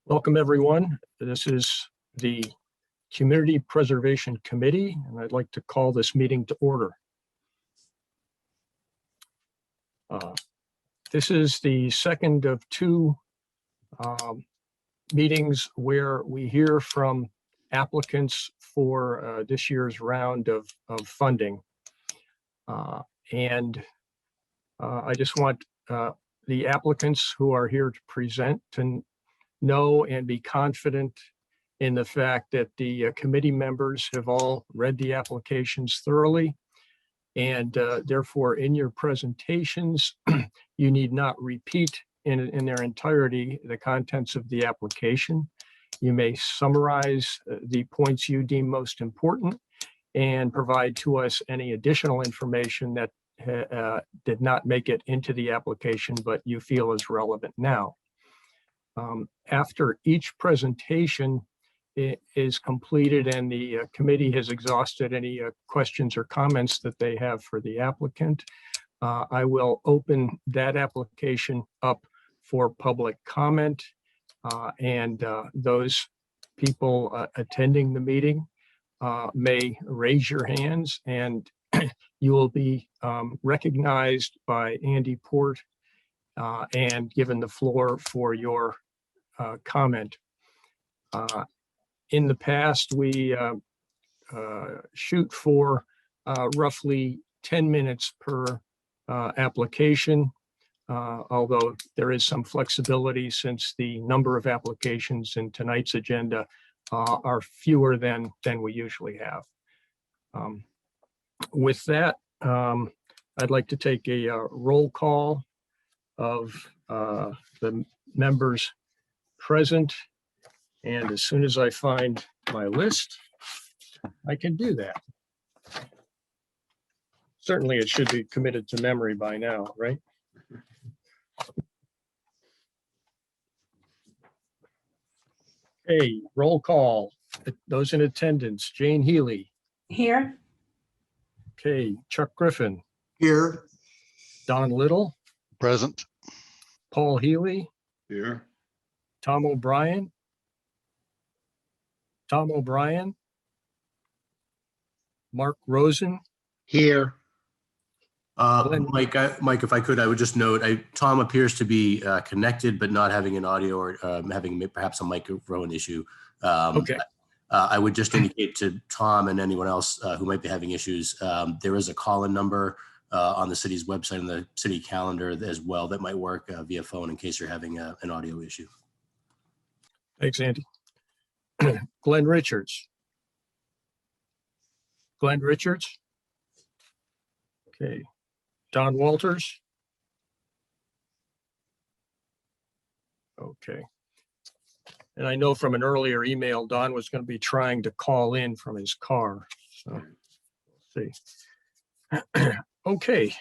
Welcome, everyone. This is the Community Preservation Committee, and I'd like to call this meeting to order. This is the second of two meetings where we hear from applicants for this year's round of funding. I just want the applicants who are here to present to know and be confident in the fact that the committee members have all read the applications thoroughly, and therefore in your presentations you need not repeat in their entirety the contents of the application. You may summarize the points you deem most important and provide to us any additional information that did not make it into the application but you feel is relevant now. After each presentation is completed and the committee has exhausted any questions or comments that they have for the applicant, I will open that application up for public comment, and those people attending the meeting may raise your hands, and you will be recognized by Andy Port and given the floor for your comment. In the past, we shoot for roughly 10 minutes per application, although there is some flexibility since the number of applications in tonight's agenda are fewer than we usually have. With that, I'd like to take a roll call of the members present, and as soon as I find my list, I can do that. Certainly it should be committed to memory by now, right? Okay, roll call. Those in attendance: Jane Healy. Here. Okay, Chuck Griffin. Here. Don Little. Present. Paul Healy. Here. Tom O'Brien. Tom O'Brien. Mark Rosen. Here. Mike, if I could, I would just note, Tom appears to be connected, but not having an audio or having perhaps a microphone issue. Okay. I would just indicate to Tom and anyone else who might be having issues, there is a call-in number on the city's website and the city calendar as well that might work via phone in case you're having an audio issue. Thanks, Andy. Glenn Richards. Glenn Richards. Okay. Don Walters. Okay. And I know from an earlier email, Don was going to be trying to call in from his car. So let's see. Okay.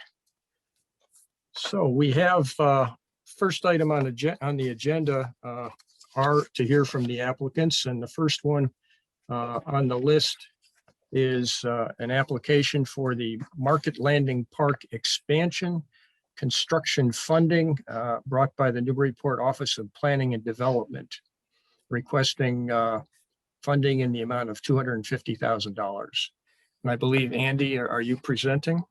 So we have first item on the agenda are to hear from the applicants, and the first one on the list is an application for the Market Landing Park expansion construction funding brought by the Newburyport Office of Planning and Development, requesting funding in the amount of $250,000. And I believe, Andy, are you presenting?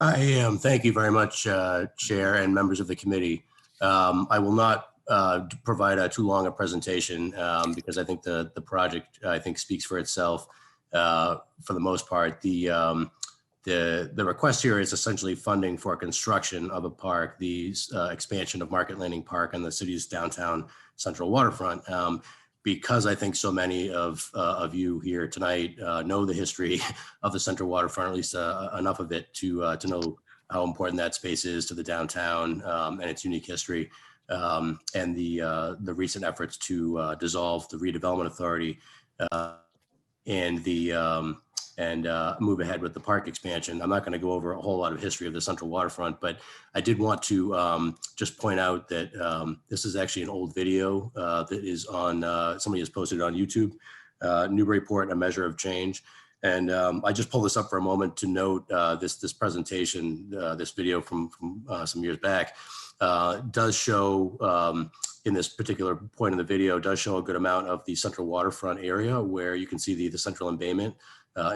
I am. Thank you very much, Chair and members of the committee. I will not provide too long a presentation because I think the project speaks for itself for the most part. The request here is essentially funding for construction of a park, the expansion of Market Landing Park on the city's downtown central waterfront. Because I think so many of you here tonight know the history of the central waterfront, or at least enough of it to know how important that space is to the downtown and its unique history, and the recent efforts to dissolve the redevelopment authority and move ahead with the park expansion. I'm not going to go over a whole lot of history of the central waterfront, but I did want to just point out that this is actually an old video that is on, somebody has posted it on YouTube, Newburyport, A Measure of Change. And I just pulled this up for a moment to note this presentation, this video from some years back, does show in this particular point in the video does show a good amount of the central waterfront area where you can see the central embayment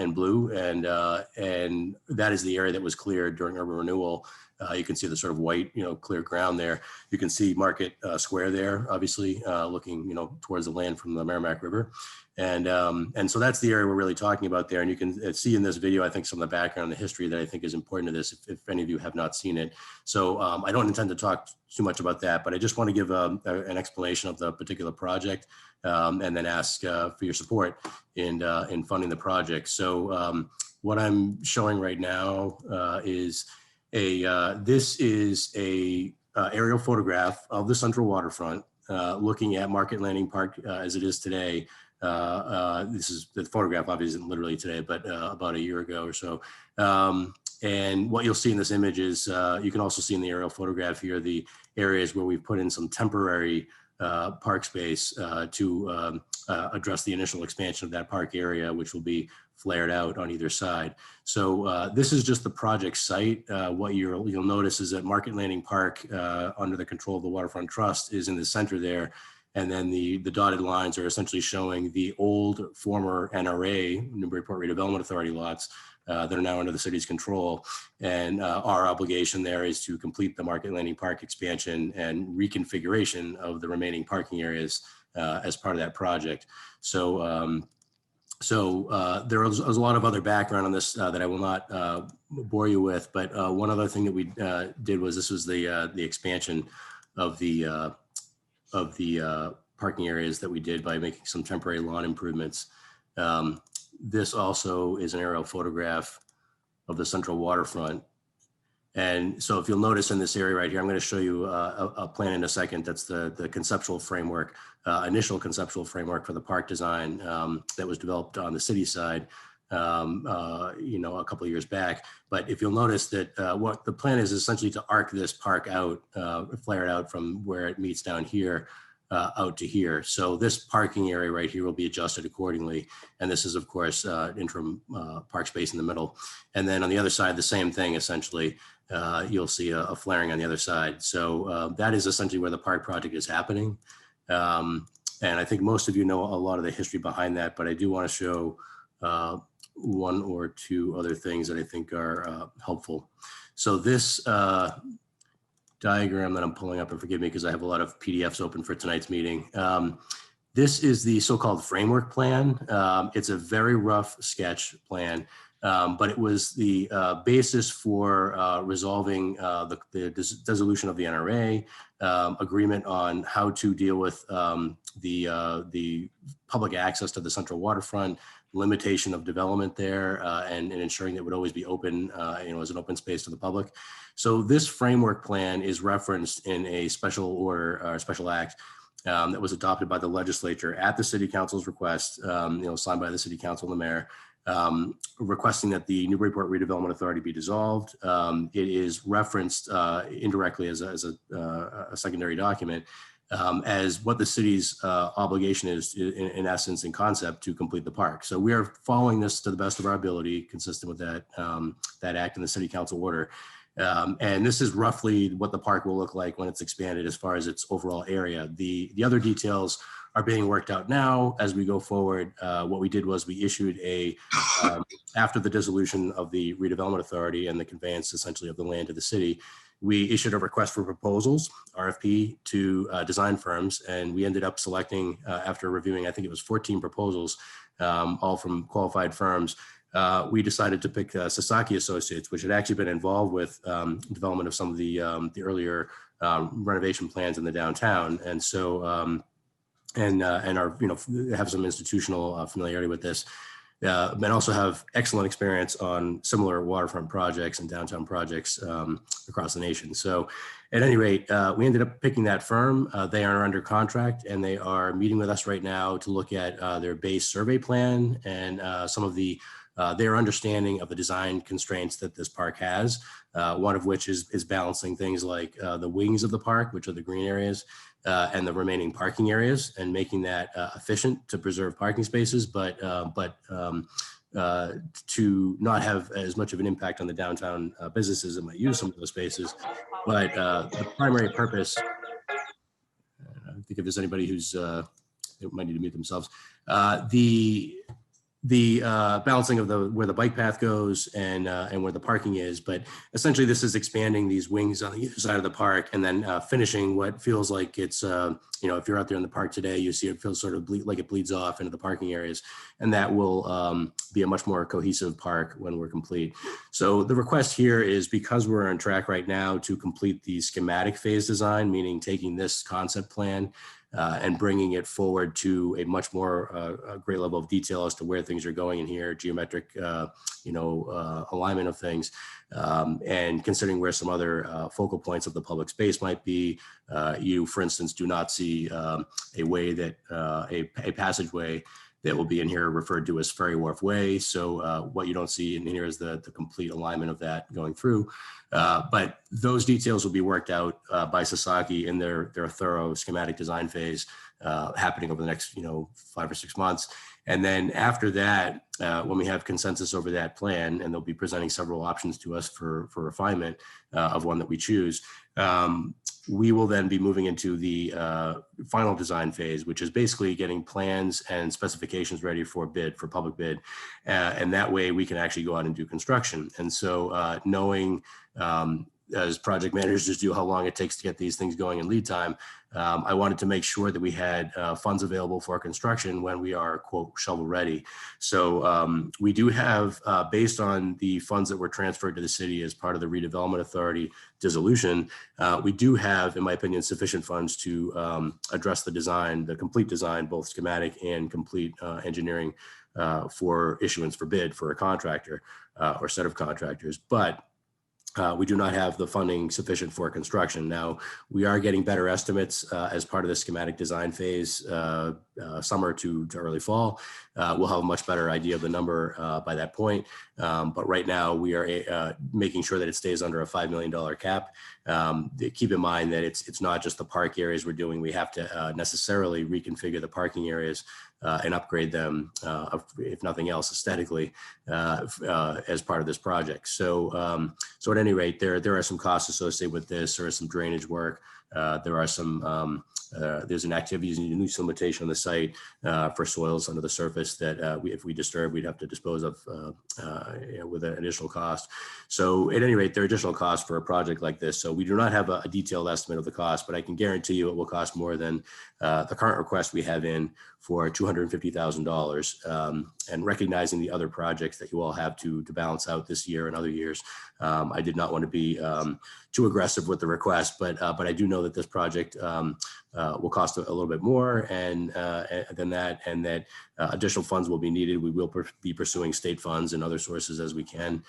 in blue, and that is the area that was cleared during urban renewal. You can see the sort of white, clear ground there. You can see Market Square there, obviously, looking, towards the land from the Merrimack River. And so that's the area we're really talking about there. And you can see in this video, I think, some of the background and the history that I think is important to this, if any of you have not seen it. So I don't intend to talk too much about that, but I just want to give an explanation of the particular project, and then ask for your support in funding the project. So what I'm showing right now is this is a aerial photograph of the central waterfront, looking at Market Landing Park as it is today. This is the photograph, obviously isn't literally today, but about a year ago or so. And what you'll see in this image is, you can also see in the aerial photograph here, the areas where we've put in some temporary park space to address the initial expansion of that park area, which will be flared out on either side. So this is just the project site. What you'll notice is that Market Landing Park, under the control of the Waterfront Trust, is in the center there. And then the dotted lines are essentially showing the old former NRA, Newburyport Redevelopment Authority lots, that are now under the city's control. And our obligation there is to complete the Market Landing Park expansion and reconfiguration of the remaining parking areas as part of that project. So there was a lot of other background on this that I will not bore you with, but one other thing that we did was, this was the expansion of the parking areas that we did by making some temporary lawn improvements. This also is an aerial photograph of the central waterfront. And so if you'll notice in this area right here, I'm going to show you a plan in a second. That's the conceptual framework, initial conceptual framework for the park design that was developed on the city side, a couple of years back. But if you'll notice that what the plan is essentially to arc this park out, flare it out from where it meets down here out to here. So this parking area right here will be adjusted accordingly. And this is, of course, interim park space in the middle. And then on the other side, the same thing, essentially. You'll see a flaring on the other side. So that is essentially where the park project is happening. And I think most of you know a lot of the history behind that, but I do want to show one or two other things that I think are helpful. So this diagram that I'm pulling up, and forgive me because I have a lot of PDFs open for tonight's meeting. This is the so-called framework plan. It's a very rough sketch plan, but it was the basis for resolving the dissolution of the NRA, agreement on how to deal with the public access to the central waterfront, limitation of development there, and ensuring that it would always be open, as an open space to the public. So this framework plan is referenced in a special order or special act that was adopted by the legislature at the city council's request, signed by the city council and the mayor, requesting that the Newburyport Redevelopment Authority be dissolved. It is referenced indirectly as a secondary document as what the city's obligation is, in essence, in concept, to complete the park. So we are following this to the best of our ability, consistent with that act in the city council order. And this is roughly what the park will look like when it's expanded as far as its overall area. The other details are being worked out now as we go forward. What we did was we issued after the dissolution of the redevelopment authority and the conveyance essentially of the land to the city, we issued a request for proposals, RFP, to design firms. And we ended up selecting, after reviewing, I think it was 14 proposals, all from qualified firms. We decided to pick Sasaki Associates, which had actually been involved with development of some of the earlier renovation plans in the downtown. And so, and are, have some institutional familiarity with this, and also have excellent experience on similar waterfront projects and downtown projects across the nation. So at any rate, we ended up picking that firm. They are under contract, and they are meeting with us right now to look at their base survey plan and some of their understanding of the design constraints that this park has, one of which is balancing things like the wings of the park, which are the green areas, and the remaining parking areas, and making that efficient to preserve parking spaces, but to not have as much of an impact on the downtown businesses that might use some of those spaces. But the primary purpose, think if there's anybody who's they might need to mute themselves. The balancing of where the bike path goes and where the parking is, but essentially this is expanding these wings on the other side of the park and then finishing what feels like it's if you're out there in the park today, you see it feels sort of like it bleeds off into the parking areas, and that will be a much more cohesive park when we're complete. So the request here is, because we're on track right now to complete the schematic phase design, meaning taking this concept plan and bringing it forward to a much more a great level of detail as to where things are going in here, geometric, alignment of things, and considering where some other focal points of the public space might be. You, for instance, do not see a way that a passageway that will be in here referred to as Ferry Wharf Way. So what you don't see in here is the complete alignment of that going through. But those details will be worked out by Sasaki in their thorough schematic design phase happening over the next 5 or 6 months. And then after that, when we have consensus over that plan, and they'll be presenting several options to us for refinement of one that we choose, we will then be moving into the final design phase, which is basically getting plans and specifications ready for public bid. And that way we can actually go out and do construction. And so knowing, as project managers do, how long it takes to get these things going in lead time, I wanted to make sure that we had funds available for construction when we are, quote, shovel ready. So we do have, based on the funds that were transferred to the city as part of the redevelopment authority dissolution, we do have, in my opinion, sufficient funds to address the design, the complete design, both schematic and complete engineering for issuance for bid for a contractor or set of contractors. But we do not have the funding sufficient for construction. Now, we are getting better estimates as part of the schematic design phase, summer to early fall. We'll have a much better idea of the number by that point. But right now, we are making sure that it stays under a $5 million cap. Keep in mind that it's not just the park areas we're doing. We have to necessarily reconfigure the parking areas and upgrade them, if nothing else, aesthetically, as part of this project. So, so at any rate, there are some costs associated with this. There is some drainage work. There are some, there's an activities and use limitation on the site for soils under the surface that if we disturb, we'd have to dispose of with an additional cost. So at any rate, there are additional costs for a project like this. So we do not have a detailed estimate of the cost, but I can guarantee you it will cost more than the current request we have in for $250,000. And recognizing the other projects that you all have to balance out this year and other years, I did not want to be too aggressive with the request, but I do know that this project will cost a little bit more than that, and that additional funds will be needed. We will be pursuing state funds and other sources as we can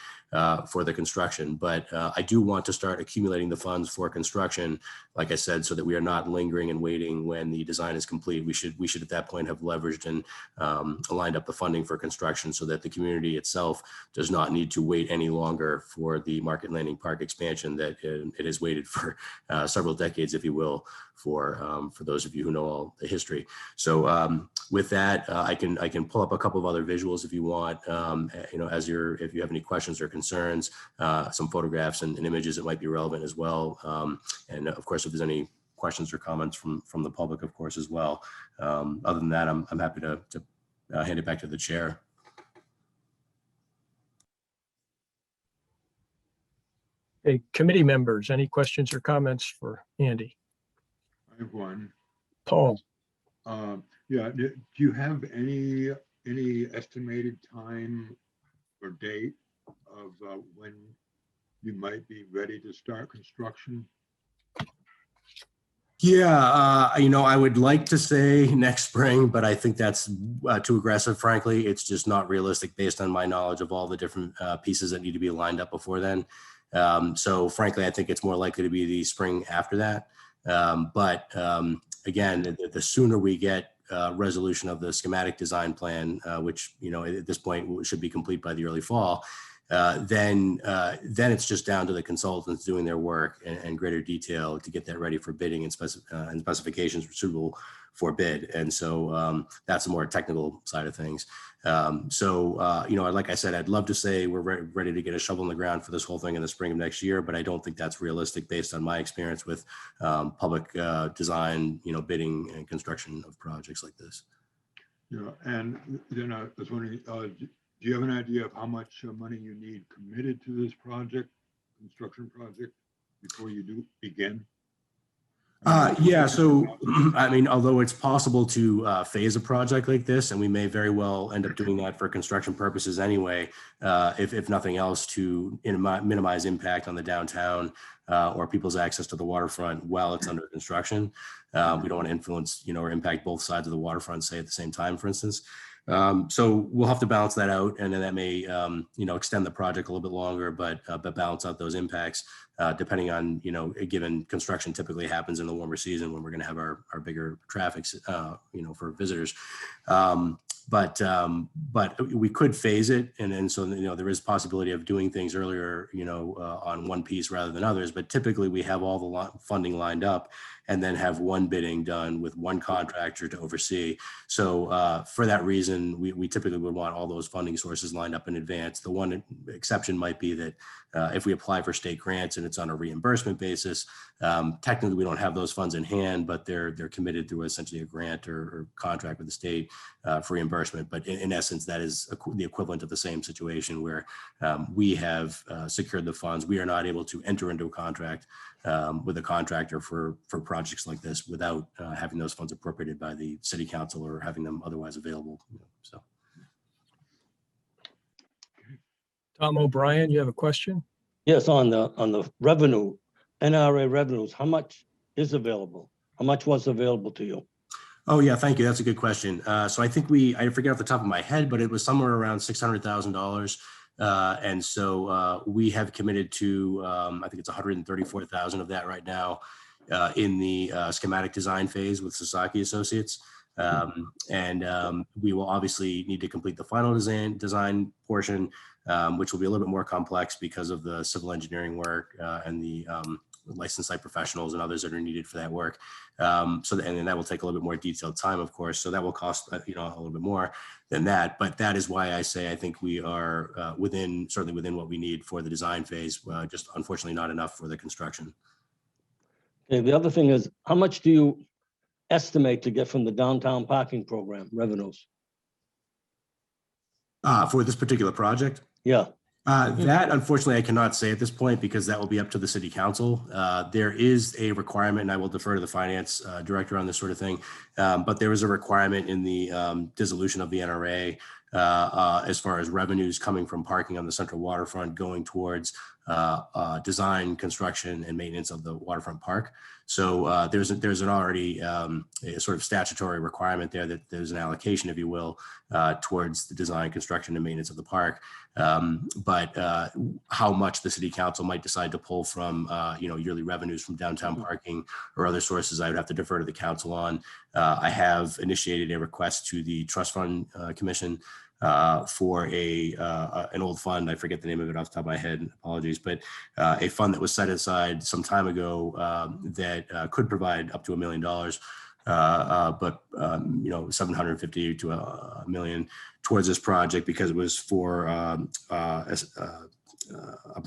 for the construction. But I do want to start accumulating the funds for construction, like I said, so that we are not lingering and waiting when the design is complete. We should at that point have leveraged and aligned up the funding for construction so that the community itself does not need to wait any longer for the Market Landing Park expansion that it has waited for several decades, if you will, for those of you who know all the history. So with that, I can pull up a couple of other visuals if you want, if you have any questions or concerns, some photographs and images that might be relevant as well. And of course, if there's any questions or comments from the public, of course, as well. Other than that, I'm happy to hand it back to the chair. Hey, committee members, any questions or comments for Andy? I have one. Paul? Yeah, do you have any estimated time or date of when you might be ready to start construction? Yeah, I would like to say next spring, but I think that's too aggressive, frankly. It's just not realistic based on my knowledge of all the different pieces that need to be lined up before then. So frankly, I think it's more likely to be the spring after that. But again, the sooner we get resolution of the schematic design plan, which, at this point should be complete by the early fall, then it's just down to the consultants doing their work and greater detail to get that ready for bidding and specifications suitable for bid. And so that's a more technical side of things. Like I said, I'd love to say we're ready to get a shovel in the ground for this whole thing in the spring of next year, but I don't think that's realistic based on my experience with public design, bidding and construction of projects like this. Yeah, and then I was wondering, do you have an idea of how much money you need committed to this construction project, before you do begin? So, I mean, although it's possible to phase a project like this, and we may very well end up doing that for construction purposes anyway, if nothing else, to minimize impact on the downtown or people's access to the waterfront while it's under construction. We don't want to influence, or impact both sides of the waterfront, say, at the same time, for instance. So we'll have to balance that out, and then that may, extend the project a little bit longer, but balance out those impacts depending on, given construction typically happens in the warmer season when we're going to have our bigger traffic, for visitors. But we could phase it, and so there is possibility of doing things earlier, on one piece rather than others. But typically we have all the funding lined up, and then have one bidding done with one contractor to oversee. So for that reason, we typically would want all those funding sources lined up in advance. The one exception might be that if we apply for state grants and it's on a reimbursement basis, technically we don't have those funds in hand, but they're committed through essentially a grant or contract with the state for reimbursement. But in essence, that is the equivalent of the same situation where we have secured the funds. We are not able to enter into a contract with a contractor for projects like this without having those funds appropriated by the city council or having them otherwise available. So, Tom O'Brien, you have a question? Yes, on the revenue, NRA revenues, how much is available? How much was available to you? Oh yeah, thank you. That's a good question. So I think I forget off the top of my head, but it was somewhere around $600,000. And so we have committed to, I think it's 134,000 of that right now in the schematic design phase with Sasaki Associates. We will obviously need to complete the final design portion, which will be a little bit more complex because of the civil engineering work and the licensed site professionals and others that are needed for that work. And then that will take a little bit more detailed time, of course. So that will cost a little bit more than that. But that is why I say I think we are certainly within what we need for the design phase. Just unfortunately not enough for the construction. Okay, the other thing is, how much do you estimate to get from the downtown parking program revenues? For this particular project? Yeah. That, unfortunately, I cannot say at this point because that will be up to the city council. There is a requirement, and I will defer to the finance director on this sort of thing, but there is a requirement in the dissolution of the NRA as far as revenues coming from parking on the central waterfront going towards design, construction, and maintenance of the waterfront park. So there's an already a sort of statutory requirement there that there's an allocation, if you will, towards the design, construction, and maintenance of the park. But how much the city council might decide to pull from yearly revenues from downtown parking or other sources, I would have to defer to the council on. I have initiated a request to the Trust Fund Commission for an old fund. I forget the name of it off the top of my head, apologies, but a fund that was set aside some time ago that could provide up to $1 million, but 750 to $1 million towards this project because it was for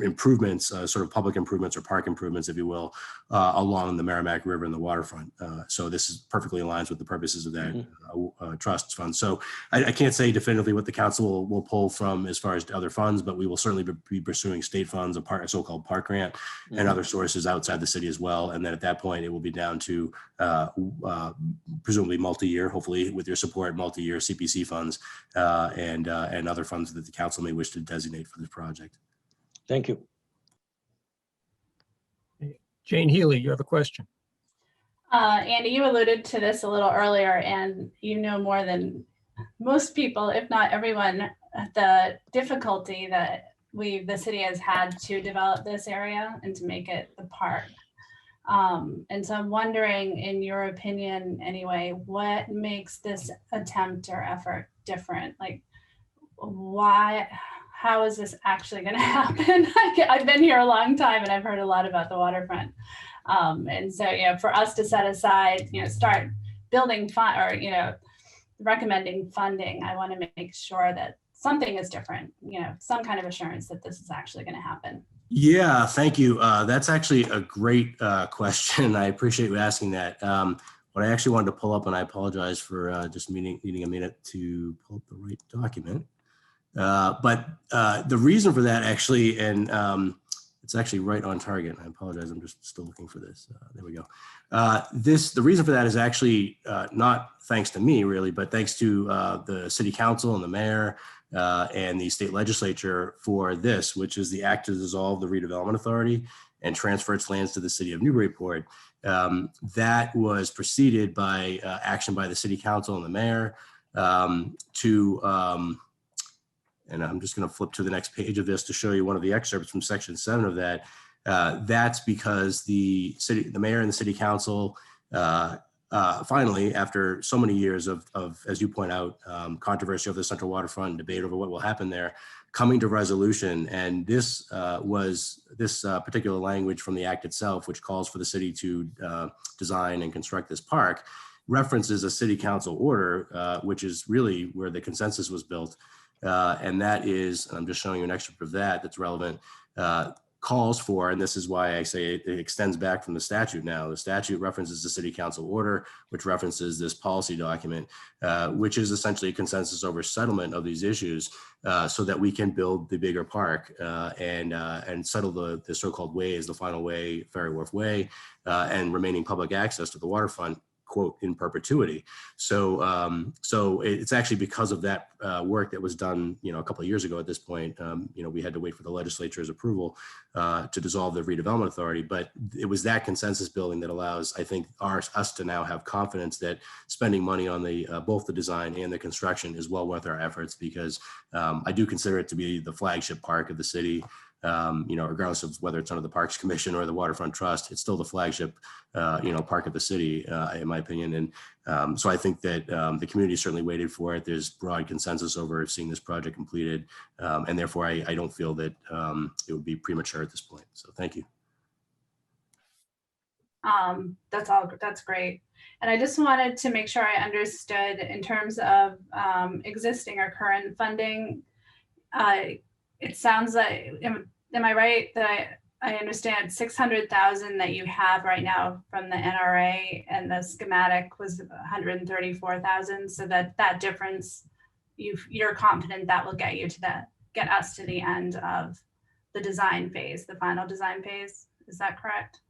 improvements, sort of public improvements or park improvements, if you will, along the Merrimack River and the waterfront. So this is perfectly aligns with the purposes of that trust fund. So I can't say definitively what the council will pull from as far as other funds, but we will certainly be pursuing state funds, a so-called park grant, and other sources outside the city as well. And then at that point, it will be down to presumably multi-year, hopefully with your support, multi-year CPC funds and other funds that the council may wish to designate for this project. Thank you. Jane Healy, you have a question. Andy, you alluded to this a little earlier, and you know more than most people, if not everyone, the difficulty that the city has had to develop this area and to make it the park. And so I'm wondering, in your opinion anyway, what makes this attempt or effort different? Like, why, how is this actually going to happen? I've been here a long time and I've heard a lot about the waterfront. And so, for us to set aside, start building fund or, recommending funding, I want to make sure that something is different, some kind of assurance that this is actually going to happen. Yeah, thank you. That's actually a great question. I appreciate you asking that. What I actually wanted to pull up, and I apologize for just needing a minute to pull up the right document. But the reason for that actually, and it's actually right on target. I apologize. I'm just still looking for this. There we go. The reason for that is actually not thanks to me really, but thanks to the city council and the mayor and the state legislature for this, which is the act to dissolve the redevelopment authority and transfer its lands to the city of Newburyport. That was preceded by action by the city council and the mayor and I'm just going to flip to the next page of this to show you one of the excerpts from section 7 of that. That's because the mayor and the city council finally, after so many years of, as you point out, controversy over the central waterfront and debate over what will happen there, coming to resolution. And this particular language from the act itself, which calls for the city to design and construct this park, references a city council order, which is really where the consensus was built. And that is, and I'm just showing you an excerpt of that that's relevant, calls for, and this is why I say it extends back from the statute now. The statute references the city council order, which references this policy document, which is essentially a consensus over settlement of these issues so that we can build the bigger park and settle the so-called ways, the final way, Ferry Wharf Way, and remaining public access to the waterfront, quote, in perpetuity. So it's actually because of that work that was done, a couple of years ago at this point, we had to wait for the legislature's approval to dissolve the redevelopment authority. But it was that consensus building that allows, I think, us to now have confidence that spending money on both the design and the construction is well worth our efforts, because I do consider it to be the flagship park of the city. Regardless of whether it's under the Parks Commission or the Waterfront Trust, it's still the flagship, park of the city, in my opinion. And so I think that the community certainly waited for it. There's broad consensus over seeing this project completed. And therefore, I don't feel that it would be premature at this point. So thank you. That's great. And I just wanted to make sure I understood in terms of existing or current funding. It sounds like, am I right that I understand 600,000 that you have right now from the NRA, and the schematic was 134,000. So that difference, you're confident that will get us to the end of the design phase, the final design phase. Is that correct?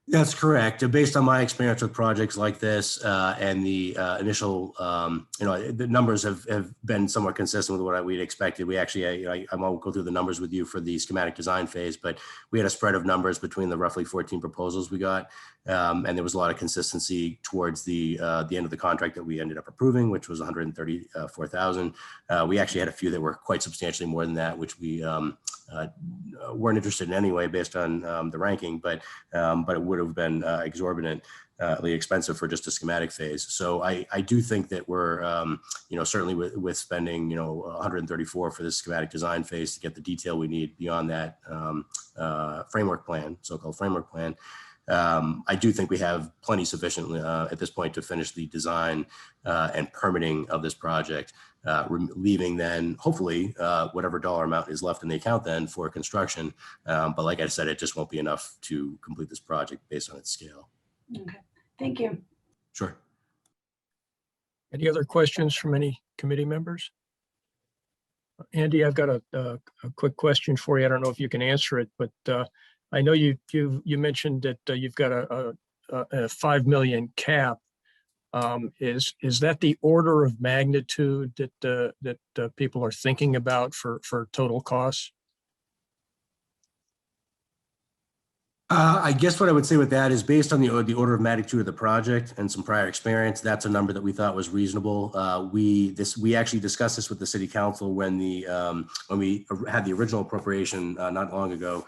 That's correct. Based on my experience with projects like this and the initial, the numbers have been somewhat consistent with what we'd expected. We actually, I won't go through the numbers with you for the schematic design phase, but we had a spread of numbers between the roughly 14 proposals we got. And there was a lot of consistency towards the end of the contract that we ended up approving, which was 134,000. We actually had a few that were quite substantially more than that, which we weren't interested in anyway, based on the ranking, but it would have been exorbitantly expensive for just a schematic phase. So I do think that we're, certainly with spending, 134 for this schematic design phase to get the detail we need beyond that framework plan, so-called framework plan. I do think we have plenty sufficient at this point to finish the design and permitting of this project, leaving then hopefully whatever dollar amount is left in the account then for construction. But like I said, it just won't be enough to complete this project based on its scale. Okay, thank you. Sure. Any other questions from any committee members? Andy, I've got a quick question for you. I don't know if you can answer it, but I know you mentioned that you've got a 5 million cap. Is that the order of magnitude that people are thinking about for total costs? I guess what I would say with that is based on the order of magnitude of the project and some prior experience, that's a number that we thought was reasonable. We actually discussed this with the city council when we had the original appropriation not long ago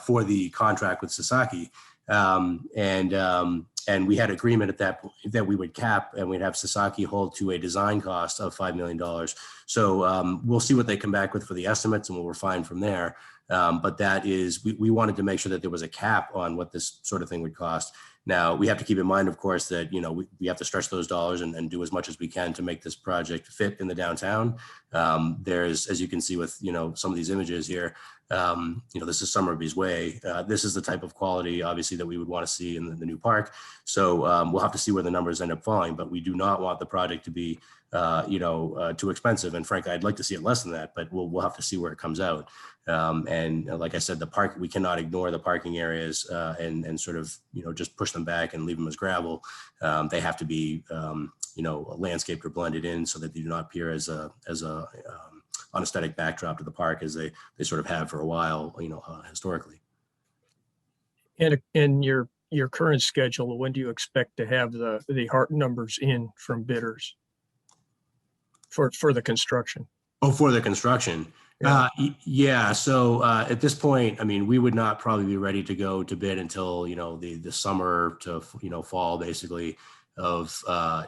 for the contract with Sasaki. And we had agreement at that point that we would cap and we'd have Sasaki hold to a design cost of $5 million. So we'll see what they come back with for the estimates and we'll refine from there. But that is, we wanted to make sure that there was a cap on what this sort of thing would cost. Now, we have to keep in mind, of course, that, you know, we have to stretch those dollars and do as much as we can to make this project fit in the downtown. There's, as you can see with, you know, some of these images here, you know, this is Somerby's Way. This is the type of quality, obviously, that we would want to see in the new park. So we'll have to see where the numbers end up falling, but we do not want the project to be, you know, too expensive. And frankly, I'd like to see it less than that, but we'll have to see where it comes out. And like I said, the park, we cannot ignore the parking areas and sort of, you know, just push them back and leave them as gravel. They have to be, you know, landscaped or blended in so that they do not appear as a unaesthetic backdrop to the park as they sort of have for a while, you know, historically. And in your current schedule, when do you expect to have the hard numbers in from bidders for the construction? Oh, for the construction. Yeah. So at this point, I mean, we would not probably be ready to go to bid until, you know, the summer to, you know, fall basically of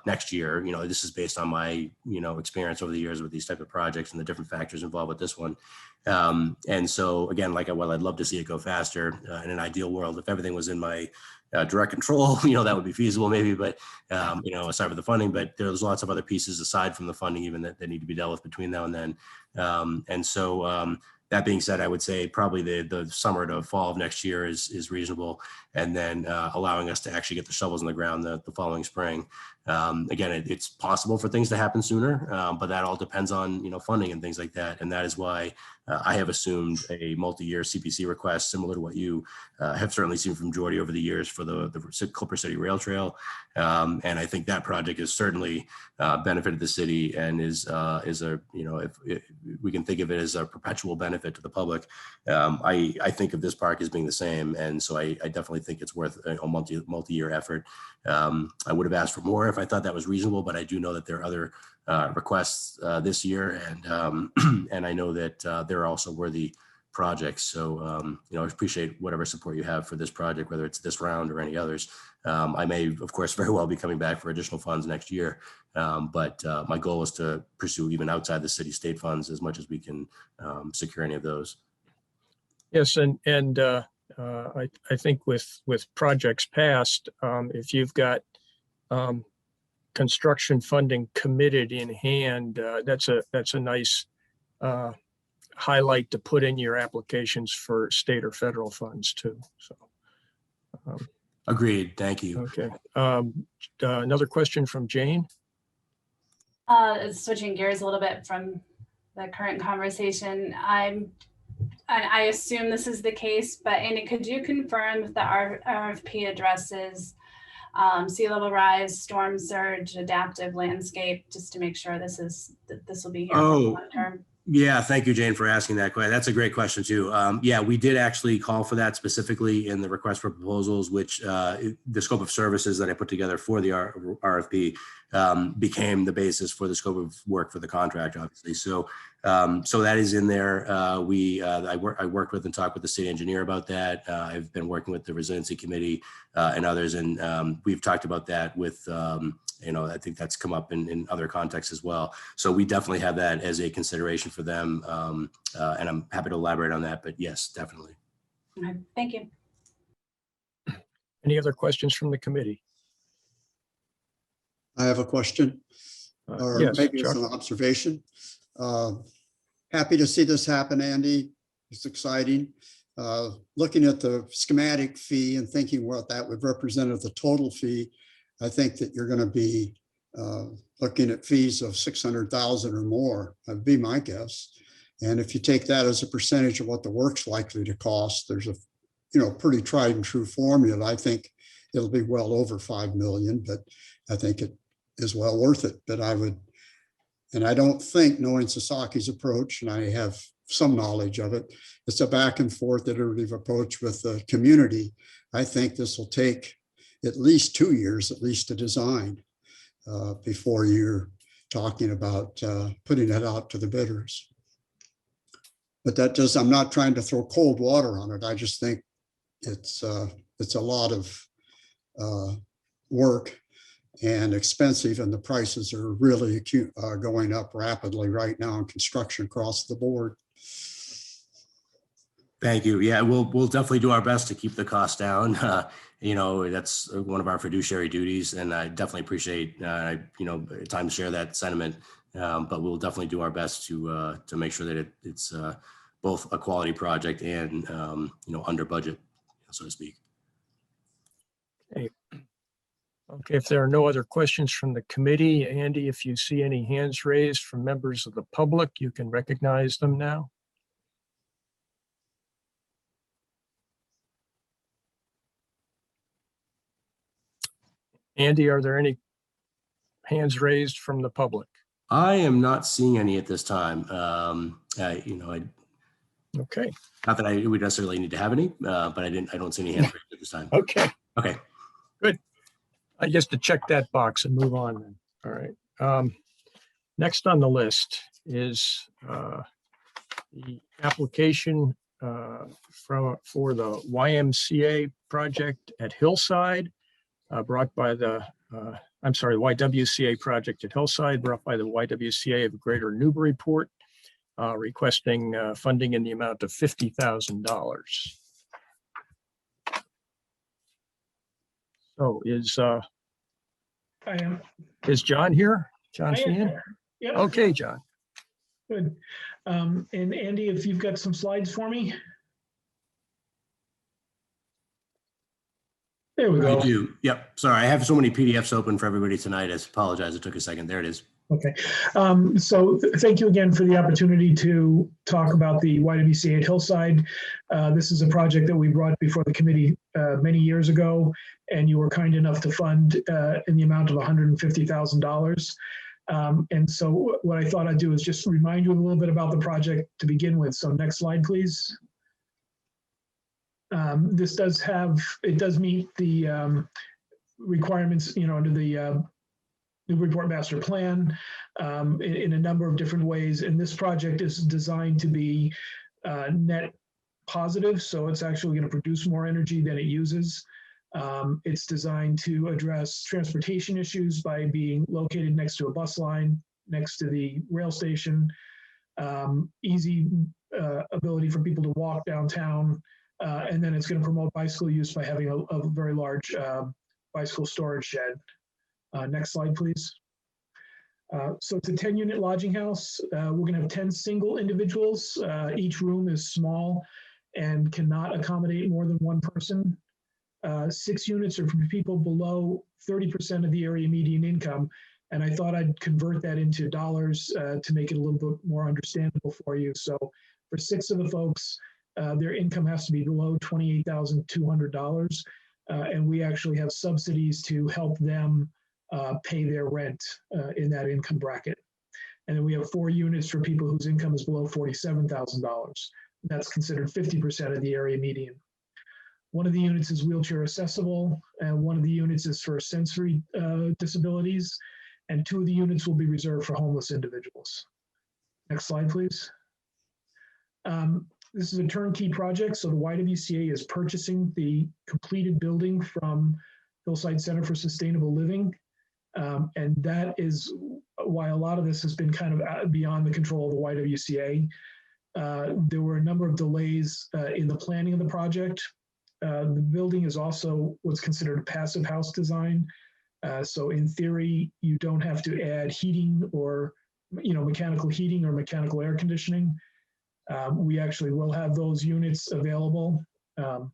next year. You know, this is based on my, you know, experience over the years with these type of projects and the different factors involved with this one. And so again, like, well, I'd love to see it go faster in an ideal world. If everything was in my direct control, you know, that would be feasible maybe, but, you know, aside from the funding, but there's lots of other pieces aside from the funding, even that need to be dealt with between now and then. And so that being said, I would say probably the summer to fall of next year is reasonable. And then allowing us to actually get the shovels in the ground the following spring. Again, it's possible for things to happen sooner, but that all depends on, you know, funding and things like that. And that is why I have assumed a multi-year CPC request similar to what you have certainly seen from Jordy over the years for the Culper City Rail Trail. And I think that project has certainly benefited the city and is a, you know, if we can think of it as a perpetual benefit to the public. I think of this park as being the same. And so I definitely think it's worth a multi-year effort. I would have asked for more if I thought that was reasonable, but I do know that there are other requests this year, and and I know that there are also worthy projects. So you know, I appreciate whatever support you have for this project, whether it's this round or any others. I may, of course, very well be coming back for additional funds next year, but my goal is to pursue even outside the city state funds as much as we can secure any of those. Yes, and I think with projects passed, if you've got construction funding committed in hand, that's a nice highlight to put in your applications for state or federal funds too. So Agreed. Thank you. okay. Another question from Jane. Switching gears a little bit from the current conversation, I assume this is the case, but Andy, could you confirm if the RFP addresses sea level rise, storm surge, adaptive landscape, just to make sure this will be here for the long term? Yeah, thank you, Jane, for asking that question. That's a great question too. Yeah, we did actually call for that specifically in the request for proposals, which the scope of services that I put together for the RFP became the basis for the scope of work for the contract, obviously. So, so that is in there. I worked with and talked with the city engineer about that. I've been working with the resiliency committee and others, and we've talked about that with. You know, I think that's come up in other contexts as well. So we definitely have that as a consideration for them. And I'm happy to elaborate on that, but yes, definitely. Okay, thank you. Any other questions from the committee? I have a question, or yes, maybe it's Chuck. an observation. Happy to see this happen, Andy. It's exciting. Looking at the schematic fee and thinking what that would represent as the total fee, I think that you're going to be looking at fees of 600,000 or more. That'd be my guess. And if you take that as a percentage of what the work's likely to cost, there's a, you know, pretty tried and true formula. I think it'll be well over 5 million, but I think it is well worth it. But I would, and I don't think, knowing Sasaki's approach, and I have some knowledge of it, it's a back and forth iterative approach with the community. I think this will take at least 2 years, at least to design, before you're talking about putting it out to the bidders. But that does, I'm not trying to throw cold water on it. I just think it's a lot of work and expensive, and the prices are really going up rapidly right now in construction across the board. Thank you. Yeah, we'll definitely do our best to keep the cost down. You know, that's one of our fiduciary duties, and I definitely appreciate you know, time to share that sentiment. But we'll definitely do our best to make sure that it's both a quality project and you know, under budget, so to speak. Okay, if there are no other questions from the committee, Andy, if you see any hands raised from members of the public, you can recognize them now. Andy, are there any hands raised from the public? I am not seeing any at this time. You know, Okay, not that I would necessarily need to have any, but I don't see any hands raised at this time. okay, Okay. good. I guess to check that box and move on then. All right. Next on the list is the application for the YMCA project at Hillside, brought by the, I'm sorry, YWCA project at Hillside, brought by the YWCA of Greater Newburyport, requesting funding in the amount of $50,000. So I am. is John here? John I am Sheehan? here. Yeah. Okay, John. Good. And Andy, if you've got some slides for me. There we I go. do. Yep. Sorry, I have so many PDFs open for everybody tonight. I apologize. It took a second. There it is. Okay. So thank you again for the opportunity to talk about the YWCA at Hillside. This is a project that we brought before the committee many years ago, and you were kind enough to fund in the amount of $150,000. And so what I thought I'd do is just remind you a little bit about the project to begin with. So next slide, please. This does meet the requirements, you know, under the Newburyport Master Plan in a number of different ways. And this project is designed to be net positive. So it's actually going to produce more energy than it uses. It's designed to address transportation issues by being located next to a bus line, next to the rail station, easy ability for people to walk downtown. And then it's going to promote bicycle use by having a very large bicycle storage shed. Next slide, please. So it's a 10-unit lodging house. We're going to have 10 single individuals. Each room is small and cannot accommodate more than one person. 6 units are for people below 30% of the area median income. And I thought I'd convert that into dollars to make it a little bit more understandable for you. So for 6 of the folks, their income has to be below $28,200. And we actually have subsidies to help them pay their rent in that income bracket. And then we have 4 units for people whose income is below $47,000. That's considered 50% of the area median. One of the units is wheelchair accessible, and one of the units is for sensory disabilities, and 2 of the units will be reserved for homeless individuals. Next slide, please. This is a turnkey project, so the YWCA is purchasing the completed building from Hillside Center for Sustainable Living. And that is why a lot of this has been kind of beyond the control of the YWCA. There were a number of delays in the planning of the project. The building is also what's considered a passive house design. So in theory, you don't have to add heating or, you know, mechanical heating or mechanical air conditioning. We actually will have those units available to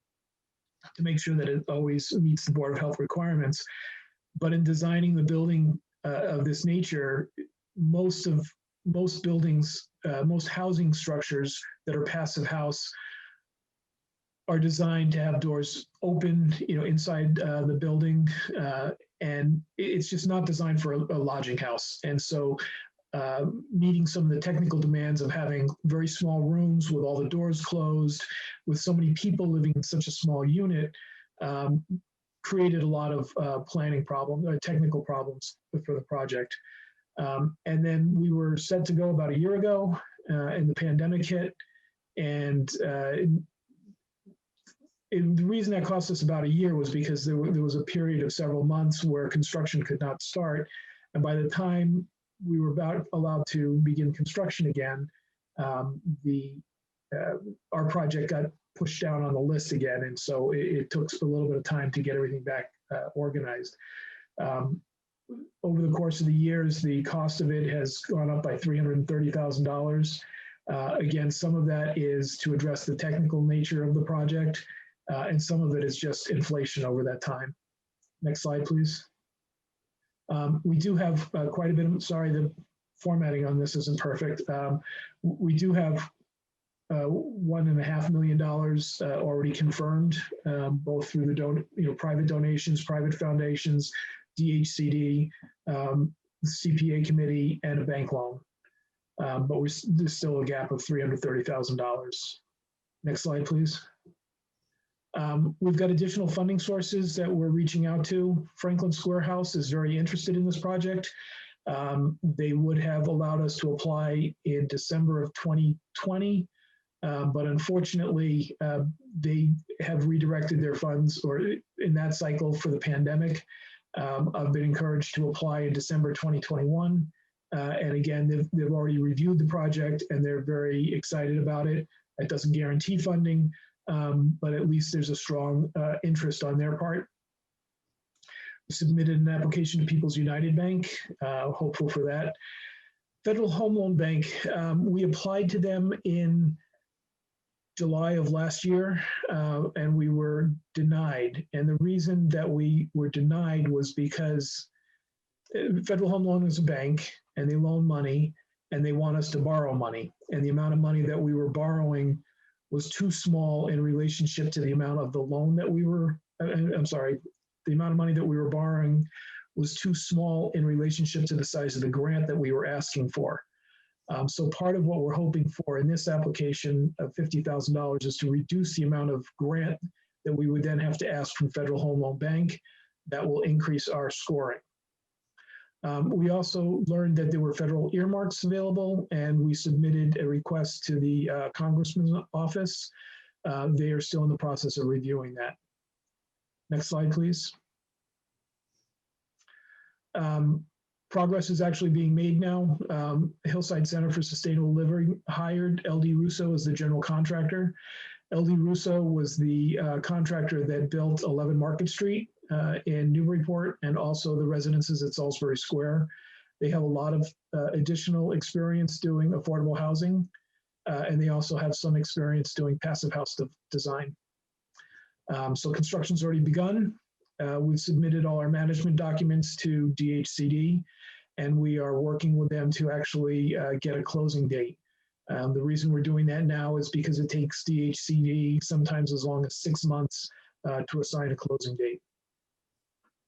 make sure that it always meets the Board of Health requirements. But in designing the building of this nature, most buildings, most housing structures that are passive house are designed to have doors open, you know, inside the building, and it's just not designed for a lodging house. And so meeting some of the technical demands of having very small rooms with all the doors closed, with so many people living in such a small unit, created a lot of planning problems, technical problems for the project. And then we were set to go about a year ago, and the pandemic hit, and the reason that cost us about a year was because there was a period of several months where construction could not start. And by the time we were about allowed to begin construction again, our project got pushed down on the list again. And so it took a little bit of time to get everything back organized. Over the course of the years, the cost of it has gone up by $330,000. Again, some of that is to address the technical nature of the project, and some of it is just inflation over that time. Next slide, please. We do have quite a bit of, sorry, the formatting on this isn't perfect. We do have $1.5 million already confirmed, both through the private donations, private foundations, DHCD, CPA committee, and a bank loan. But there's still a gap of $330,000. Next slide, please. We've got additional funding sources that we're reaching out to. Franklin Square House is very interested in this project. They would have allowed us to apply in December of 2020, but unfortunately, they have redirected their funds or in that cycle for the pandemic. I've been encouraged to apply in December 2021. And again, they've already reviewed the project and they're very excited about it. It doesn't guarantee funding, but at least there's a strong interest on their part. We submitted an application to People's United Bank, hopeful for that. Federal Home Loan Bank, we applied to them in July of last year, and we were denied. And the reason that we were denied was because Federal Home Loan is a bank and they loan money and they want us to borrow money. And the amount of money that we were borrowing was too small in relationship to the amount of the loan that we were, I'm sorry, the amount of money that we were borrowing was too small in relationship to the size of the grant that we were asking for. So part of what we're hoping for in this application of $50,000 is to reduce the amount of grant that we would then have to ask from Federal Home Loan Bank. That will increase our scoring. We also learned that there were federal earmarks available, and we submitted a request to the Congressman's office. They are still in the process of reviewing that. Next slide, please. Progress is actually being made now. Hillside Center for Sustainable Living hired LD Russo as the general contractor. LD Russo was the contractor that built 11 Market Street in Newburyport and also the residences at Salisbury Square. They have a lot of additional experience doing affordable housing, and they also have some experience doing passive house design. So construction's already begun. We've submitted all our management documents to DHCD, and we are working with them to actually get a closing date. The reason we're doing that now is because it takes DHCD sometimes as long as 6 months to assign a closing date.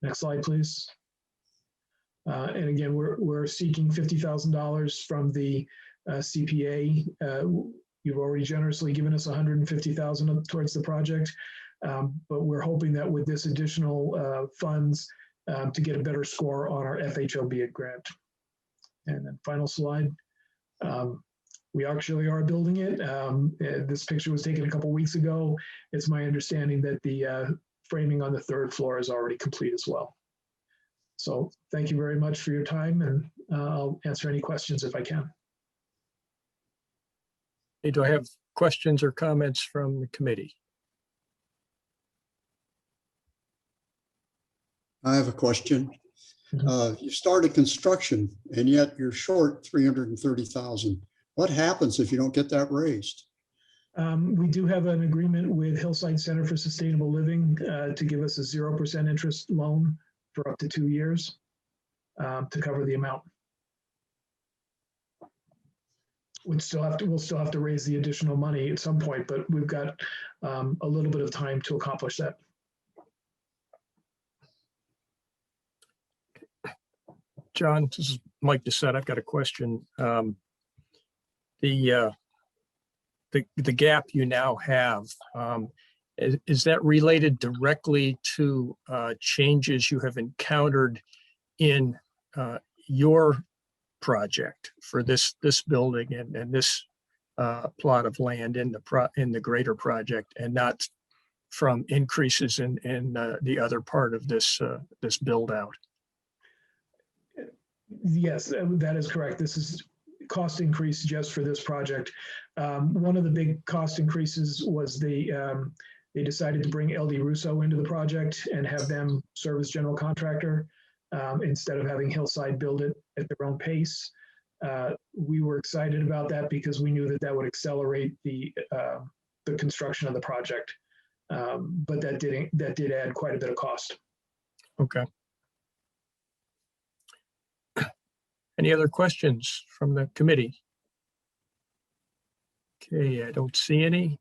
Next slide, please. And again, we're seeking $50,000 from the CPA. You've already generously given us $150,000 towards the project, but we're hoping that with this additional funds to get a better score on our FHLB grant. And then final slide. We actually are building it. This picture was taken a couple weeks ago. It's my understanding that the framing on the 3rd floor is already complete as well. So thank you very much for your time, and I'll answer any questions if I can. Hey, do I have questions or comments from the committee? I have a question. You started construction and yet you're short $330,000. What happens if you don't get that raised? We do have an agreement with Hillside Center for Sustainable Living to give us a 0% interest loan for up to 2 years to cover the amount. We'll still have to raise the additional money at some point, but we've got a little bit of time to accomplish that. John, this is Mike Doucette. I've got a question. The gap you now have, is that related directly to changes you have encountered in your project for this building and this plot of land in the greater project, and not from increases in the other part of this this build out. Yes, that is correct. This is cost increase just for this project. One of the big cost increases was they decided to bring LD Russo into the project and have them serve as general contractor instead of having Hillside build it at their own pace. We were excited about that because we knew that that would accelerate the construction of the project. But that did add quite a bit of cost. Okay. Any other questions from the committee? Okay, I don't see any.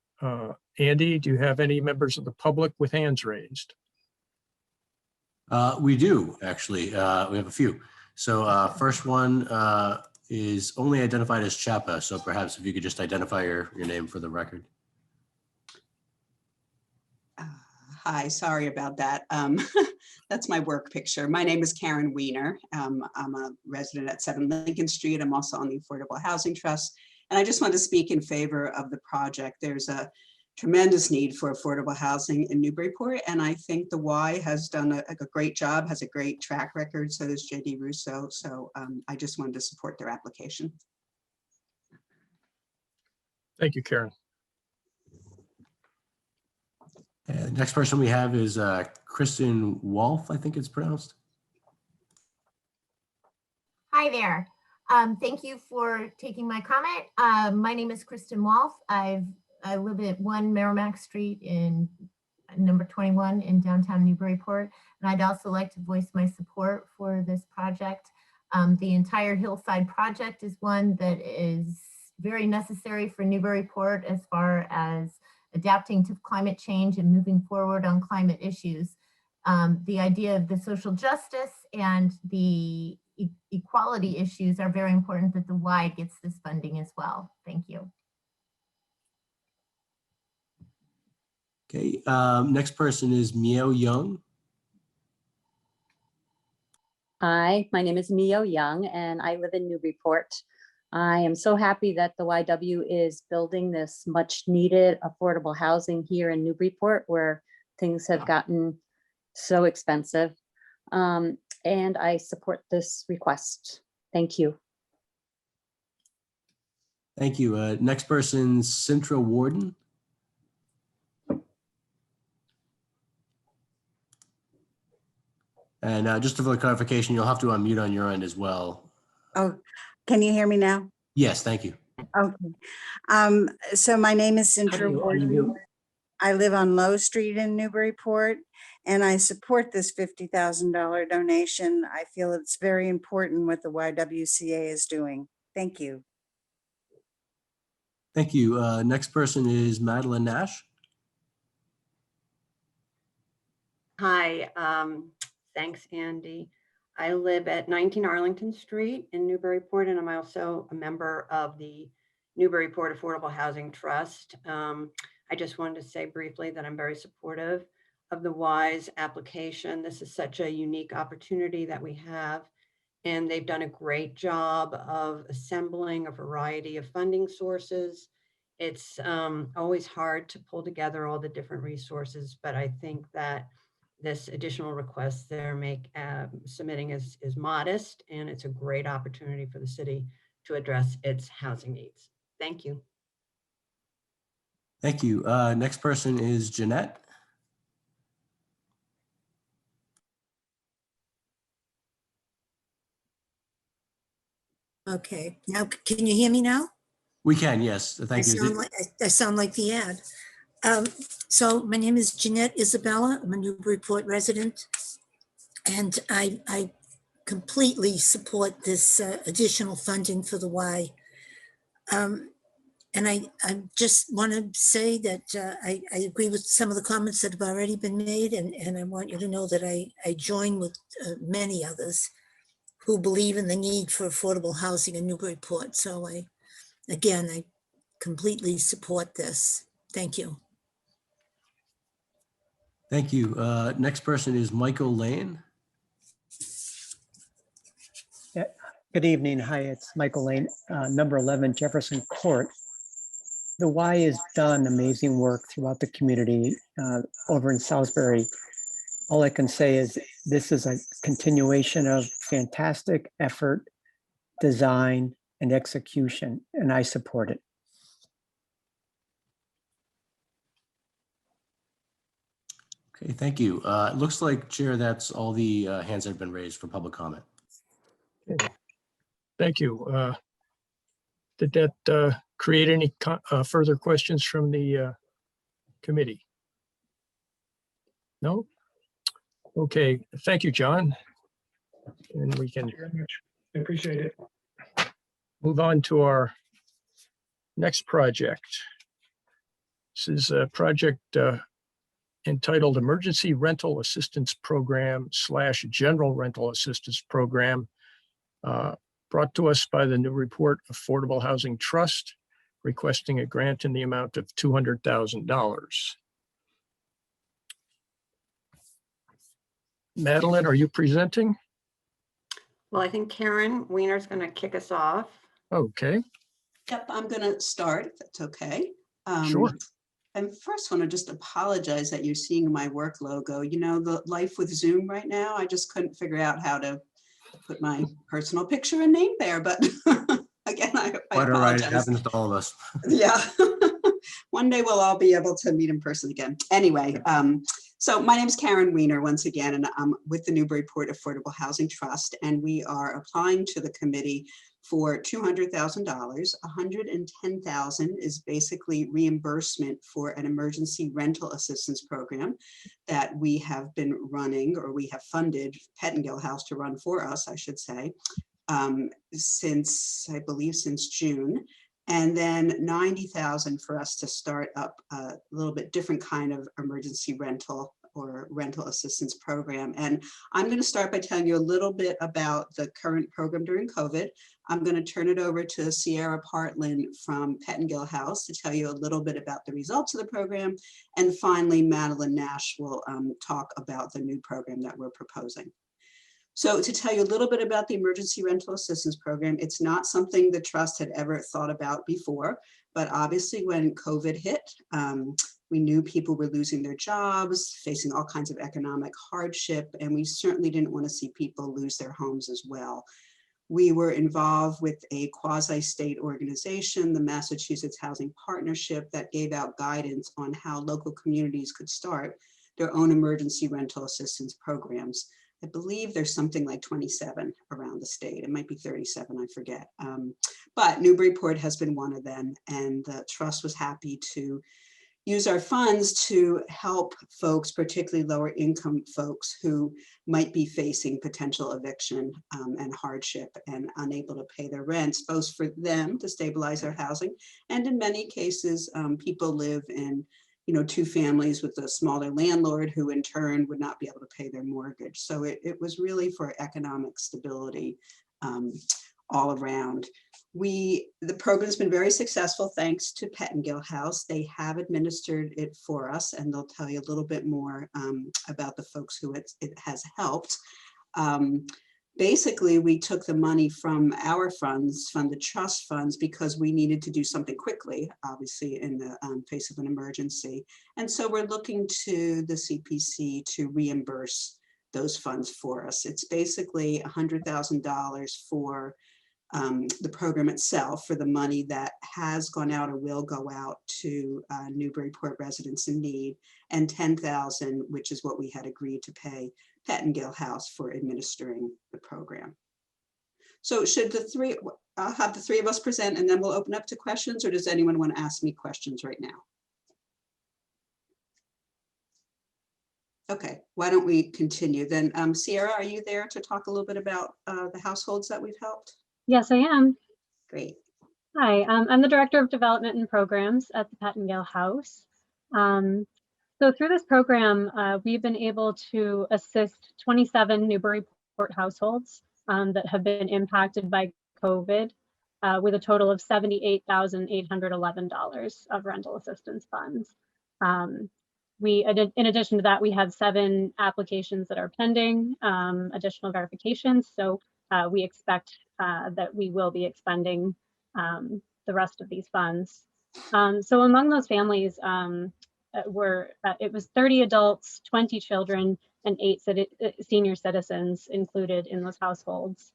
Andy, do you have any members of the public with hands raised? We do, actually. We have a few. So first one is only identified as Chapa. So perhaps if you could just identify your name for the record. Hi, sorry about that. That's my work picture. My name is Karen Weiner. I'm a resident at 7 Lincoln Street. I'm also on the Affordable Housing Trust. And I just want to speak in favor of the project. There's a tremendous need for affordable housing in Newburyport. And I think the Y has done a great job, has a great track record. So does JD Russo. So I just wanted to support their application. Thank you, Karen. The next person we have is Kristen Wolfe, I think it's pronounced. Hi there. Thank you for taking my comment. My name is Kristen Wolfe. I live at 1 Merrimack Street in number 21 in downtown Newburyport. And I'd also like to voice my support for this project. The entire Hillside project is one that is very necessary for Newburyport as far as adapting to climate change and moving forward on climate issues. The idea of the social justice and the equality issues are very important that the Y gets this funding as well. Thank you. Okay, next person is Miao Young. Hi, my name is Mio Young and I live in Newburyport. I am so happy that the YW is building this much needed affordable housing here in Newburyport where things have gotten so expensive. And I support this request. Thank you. Thank you. Next person, Cintra Warden. And just for clarification, you'll have to unmute on your end as well. Oh, can you hear me now? Yes, thank you. Okay. So my name is Cintra Warden. I live on Low Street in Newburyport, and I support this $50,000 donation. I feel it's very important what the YWCA is doing. Thank you. Thank you. Next person is Madeline Nash. Hi, thanks, Andy. I live at 19 Arlington Street in Newburyport, and I'm also a member of the Newburyport Affordable Housing Trust. I just wanted to say briefly that I'm very supportive of the WISE application. This is such a unique opportunity that we have, and they've done a great job of assembling a variety of funding sources. It's always hard to pull together all the different resources, but I think that this additional request they're submitting is modest, and it's a great opportunity for the city to address its housing needs. Thank you. Thank you. Next person is Jeanette. Okay, now can you hear me now? We can, yes. Thank you. I sound like the ad. So my name is Jeanette Isabella. I'm a Newburyport resident, and I completely support this additional funding for the Y. And I just want to say that I agree with some of the comments that have already been made, and I want you to know that I join with many others who believe in the need for affordable housing in Newburyport. So I completely support this. Thank you. Thank you. Next person is Michael Lane. Yeah. Good evening. Hi, it's Michael Lane, number 11 Jefferson Court. the Y has done amazing work throughout the community over in Salisbury. All I can say is this is a continuation of fantastic effort, design, and execution, and I support it. Okay, thank you. It looks like, Chair, that's all the hands that have been raised for public comment. Okay. Thank you. Did that create any further questions from the committee? No? Okay, thank you, John. And we can Thank you very much. I appreciate it. move on to our next project. This is a project entitled Emergency Rental Assistance Program / General Rental Assistance Program, brought to us by the Newburyport Affordable Housing Trust, requesting a grant in the amount of $200,000. Madeline, are you presenting? Well, I think Karen Wiener's going to kick us off. Okay, Yep, I'm gonna start, if that's okay. sure. I first want to just apologize that you're seeing my work logo. You know, the life with Zoom right now, I just couldn't figure out how to put my personal picture and name there, but again, I Quite all right, it apologize. happens to all of us. Yeah. One day we'll all be able to meet in person again. Anyway, so my name is Karen Wiener once again, and I'm with the Newburyport Affordable Housing Trust, and we are applying to the committee for $200,000. $110,000 is basically reimbursement for an emergency rental assistance program that we have been running, or we have funded Pettingill House to run for us, I should say, since, I believe, since June. And then 90,000 for us to start up a little bit different kind of emergency rental or rental assistance program. And I'm going to start by telling you a little bit about the current program during COVID. I'm going to turn it over to Sierra Partlin from Pettingill House to tell you a little bit about the results of the program. And finally, Madeline Nash will talk about the new program that we're proposing. So to tell you a little bit about the Emergency Rental Assistance Program, it's not something the trust had ever thought about before, but obviously when COVID hit, we knew people were losing their jobs, facing all kinds of economic hardship, and we certainly didn't want to see people lose their homes as well. We were involved with a quasi-state organization, the Massachusetts Housing Partnership, that gave out guidance on how local communities could start their own emergency rental assistance programs. I believe there's something like 27 around the state. It might be 37, I forget. But Newburyport has been one of them, and the trust was happy to use our funds to help folks, particularly lower income folks who might be facing potential eviction and hardship and unable to pay their rents, both for them to stabilize their housing. And in many cases, people live in two families with a smaller landlord who in turn would not be able to pay their mortgage. So it was really for economic stability all around. The program has been very successful thanks to Pettingill House. They have administered it for us, and they'll tell you a little bit more about the folks who it has helped. Basically, we took the money from our funds, from the trust funds, because we needed to do something quickly, obviously in the face of an emergency. And so we're looking to the CPC to reimburse those funds for us. It's basically $100,000 for the program itself, for the money that has gone out or will go out to Newburyport residents in need, and $10,000, which is what we had agreed to pay Pettingill House for administering the program. So I'll have the three of us present, and then we'll open up to questions, or does anyone want to ask me questions right now? Okay, why don't we continue then? Sierra, are you there to talk a little bit about the households that we've helped? Yes, I am. Great. Hi, I'm the Director of Development and Programs at the Pettingill House. So through this program, we've been able to assist 27 Newburyport households that have been impacted by COVID with a total of $78,811 of rental assistance funds. In addition to that, we have 7 applications that are pending, additional verifications. So we expect that we will be expending the rest of these funds So among those families it was 30 adults, 20 children, and 8 senior citizens included in those households.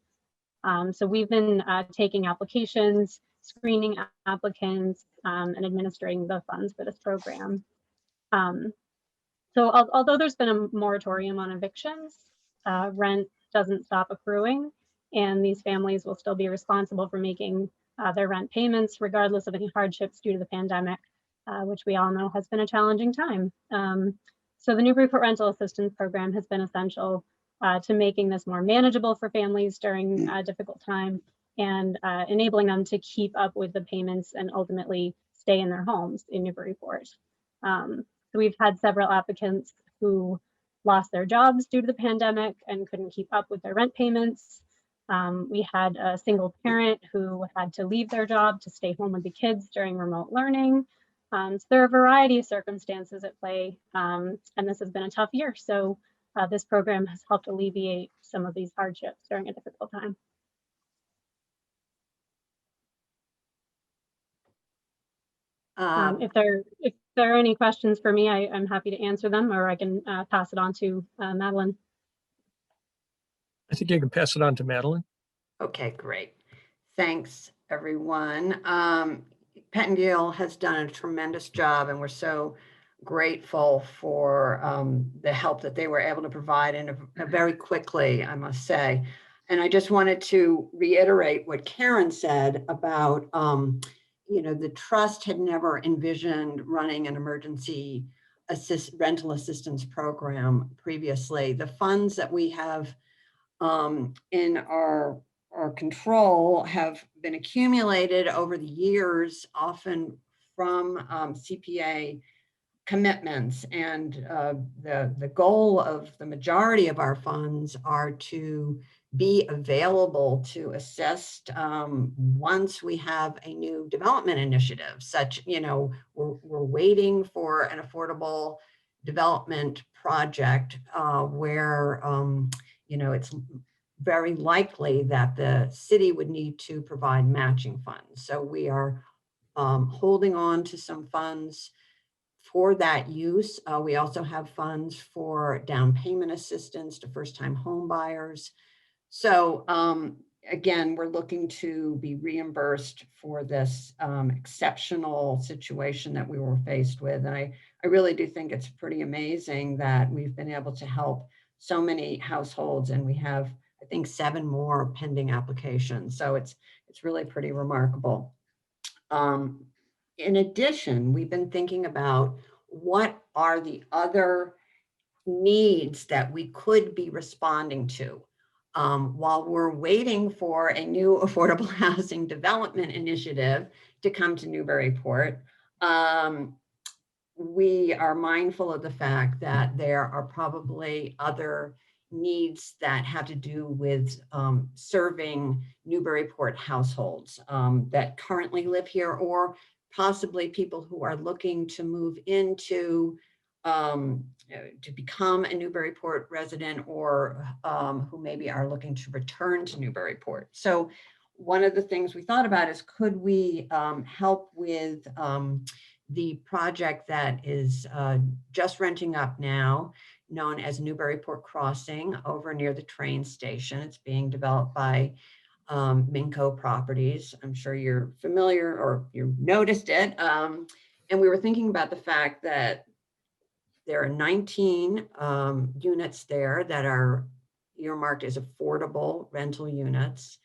So we've been taking applications, screening applicants, and administering the funds for this program. So although there's been a moratorium on evictions, rent doesn't stop accruing, and these families will still be responsible for making their rent payments regardless of any hardships due to the pandemic, which we all know has been a challenging time. So the Newburyport Rental Assistance Program has been essential to making this more manageable for families during a difficult time and enabling them to keep up with the payments and ultimately stay in their homes in Newburyport. So we've had several applicants who lost their jobs due to the pandemic and couldn't keep up with their rent payments. We had a single parent who had to leave their job to stay home with the kids during remote learning. So there are a variety of circumstances at play, and this has been a tough year. So this program has helped alleviate some of these hardships during a difficult time. If there are any questions for me, I'm happy to answer them, or I can pass it on to Madeline. I think you can pass it on to Madeline. Okay, great. Thanks, everyone. Pettingill has done a tremendous job, and we're so grateful for the help that they were able to provide and very quickly, I must say. And I just wanted to reiterate what Karen said about, you know, the trust had never envisioned running an emergency rental assistance program previously. The funds that we have in our control have been accumulated over the years, often from CPA commitments. And the goal of the majority of our funds are to be available to assist once we have a new development initiative, such, you know, we're waiting for an affordable development project where, you know, it's very likely that the city would need to provide matching funds. So we are holding on to some funds for that use. We also have funds for down payment assistance to first-time home buyers. So again, we're looking to be reimbursed for this exceptional situation that we were faced with. And I really do think it's pretty amazing that we've been able to help so many households, and we have, I think, 7 more pending applications. So it's really pretty remarkable. In addition, we've been thinking about what are the other needs that we could be responding to while we're waiting for a new affordable housing development initiative to come to Newburyport. We are mindful of the fact that there are probably other needs that have to do with serving Newburyport households that currently live here, or possibly people who are looking to move into to become a Newburyport resident, or who maybe are looking to return to Newburyport. So one of the things we thought about is, could we help with the project that is just renting up now, known as Newburyport Crossing, over near the train station. It's being developed by Minco Properties. I'm sure you're familiar or you noticed it. And we were thinking about the fact that there are 19 units there that are earmarked as affordable rental units.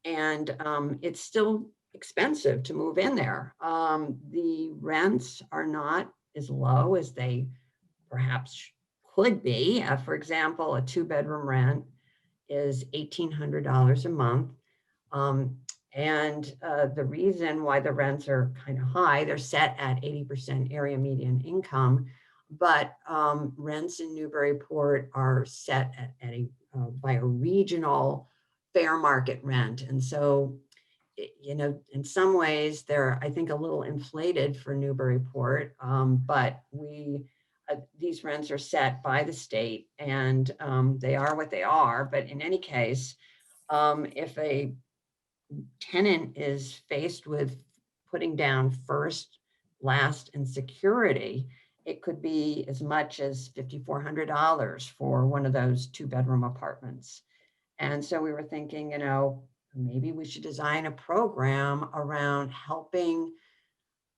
And it's still expensive to move in there. The rents are not as low as they perhaps could be. For example, a 2-bedroom rent is $1,800 a month. And the reason why the rents are kind of high, they're set at 80% area median income, but rents in Newburyport are set at by a regional fair market rent. And so, you know, in some ways they're, I think, a little inflated for Newburyport, but these rents are set by the state, and they are what they are. But in any case, if a tenant is faced with putting down first last in security, it could be as much as $5,400 for one of those 2-bedroom apartments. And so we were thinking, you know, maybe we should design a program around helping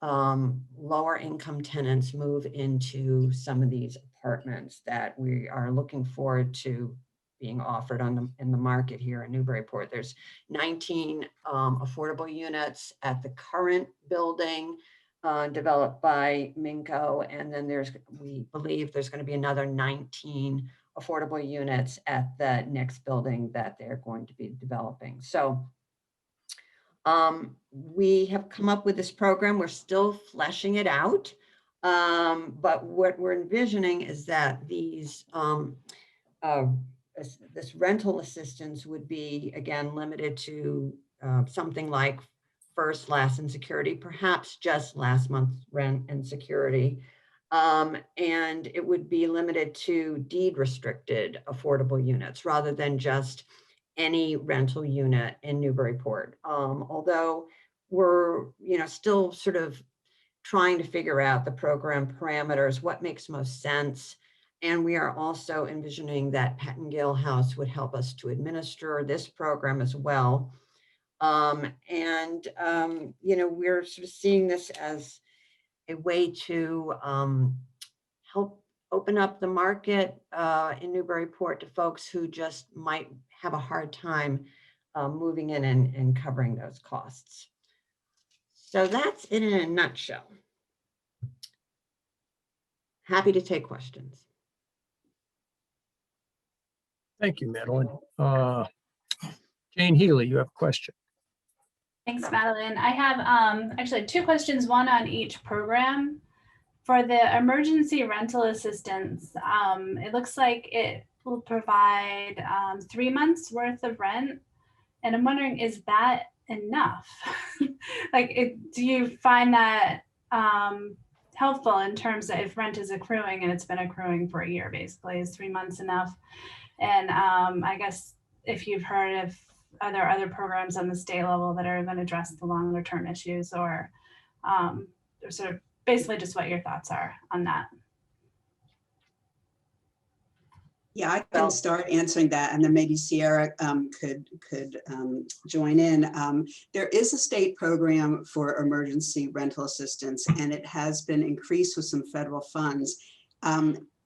lower income tenants move into some of these apartments that we are looking forward to being offered in the market here in Newburyport. There's 19 affordable units at the current building developed by Minco, and then we believe there's going to be another 19 affordable units at the next building that they're going to be developing. So we have come up with this program. We're still fleshing it out. But what we're envisioning is that these this rental assistance would be, again, limited to something like first, last, and security, perhaps just last month's rent and security. And it would be limited to deed restricted affordable units rather than just any rental unit in Newburyport. Although we're, you know, still sort of trying to figure out the program parameters, what makes most sense. And we are also envisioning that Pettingill House would help us to administer this program as well. You know, we're sort of seeing this as a way to help open up the market in Newburyport to folks who just might have a hard time moving in and covering those costs. So that's it in a nutshell. Happy to take questions. Thank you, Madeline. Jane Healy, you have a question. Thanks, Madeline. I have actually 2 questions, one on each program. For the emergency rental assistance, it looks like it will provide 3 months worth of rent. And I'm wondering, is that enough? Do you find that helpful in terms of if rent is accruing and it's been accruing for a year, basically, is 3 months enough? And I guess if you've heard of, are there other programs on the state level that are going to address the longer term issues, or sort of basically just what your thoughts are on that? Yeah, I can start answering that, and then maybe Sierra could join in. There is a state program for emergency rental assistance, and it has been increased with some federal funds.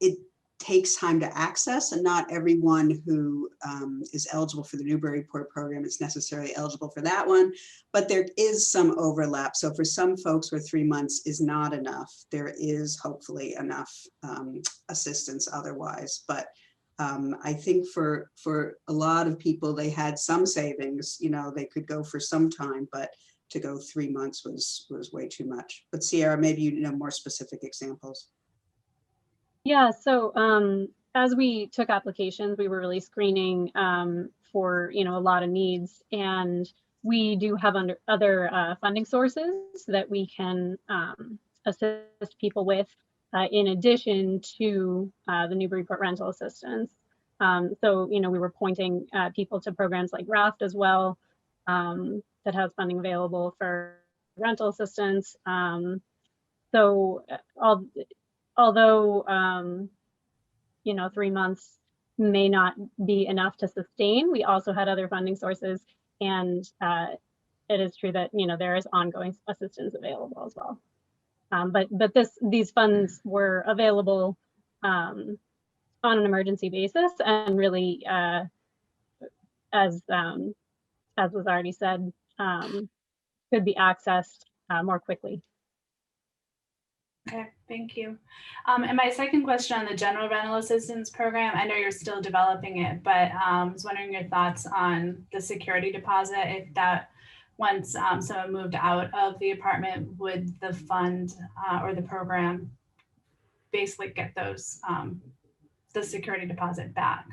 It takes time to access, and not everyone who is eligible for the Newburyport program is necessarily eligible for that one, but there is some overlap. So for some folks where 3 months is not enough, there is hopefully enough assistance otherwise. But I think for a lot of people, they had some savings, you know, they could go for some time, but to go 3 months was way too much. But Sierra, maybe you know more specific examples. Yeah, so as we took applications, we were really screening for, you know, a lot of needs, and we do have other funding sources that we can assist people with in addition to the Newburyport rental assistance. So, you know, we were pointing people to programs like RAFT as well that has funding available for rental assistance. So although, you know, 3 months may not be enough to sustain, we also had other funding sources, and it is true that, you know, there is ongoing assistance available as well. But these funds were available on an emergency basis, and really, as was already said, could be accessed more quickly. Okay, thank you. And my second question on the general rental assistance program, I know you're still developing it, but I was wondering your thoughts on the security deposit. If that, once someone moved out of the apartment, would the fund or the program basically get those, the security deposit back?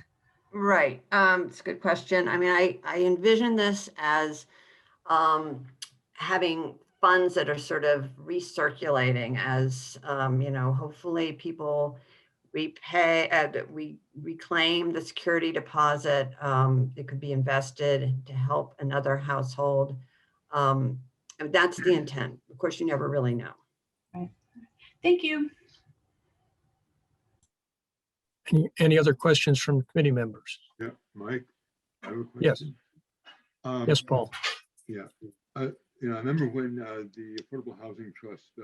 Right, it's a good question. I mean, I envision this as having funds that are sort of recirculating as, you know, hopefully people reclaim the security deposit. It could be invested to help another household. That's the intent. Of course, you never really know. Right. Thank you. Any other questions from committee members? Yeah, Mike? I have a Yes. question. Yes, Paul. Yeah, I remember when the Affordable Housing Trust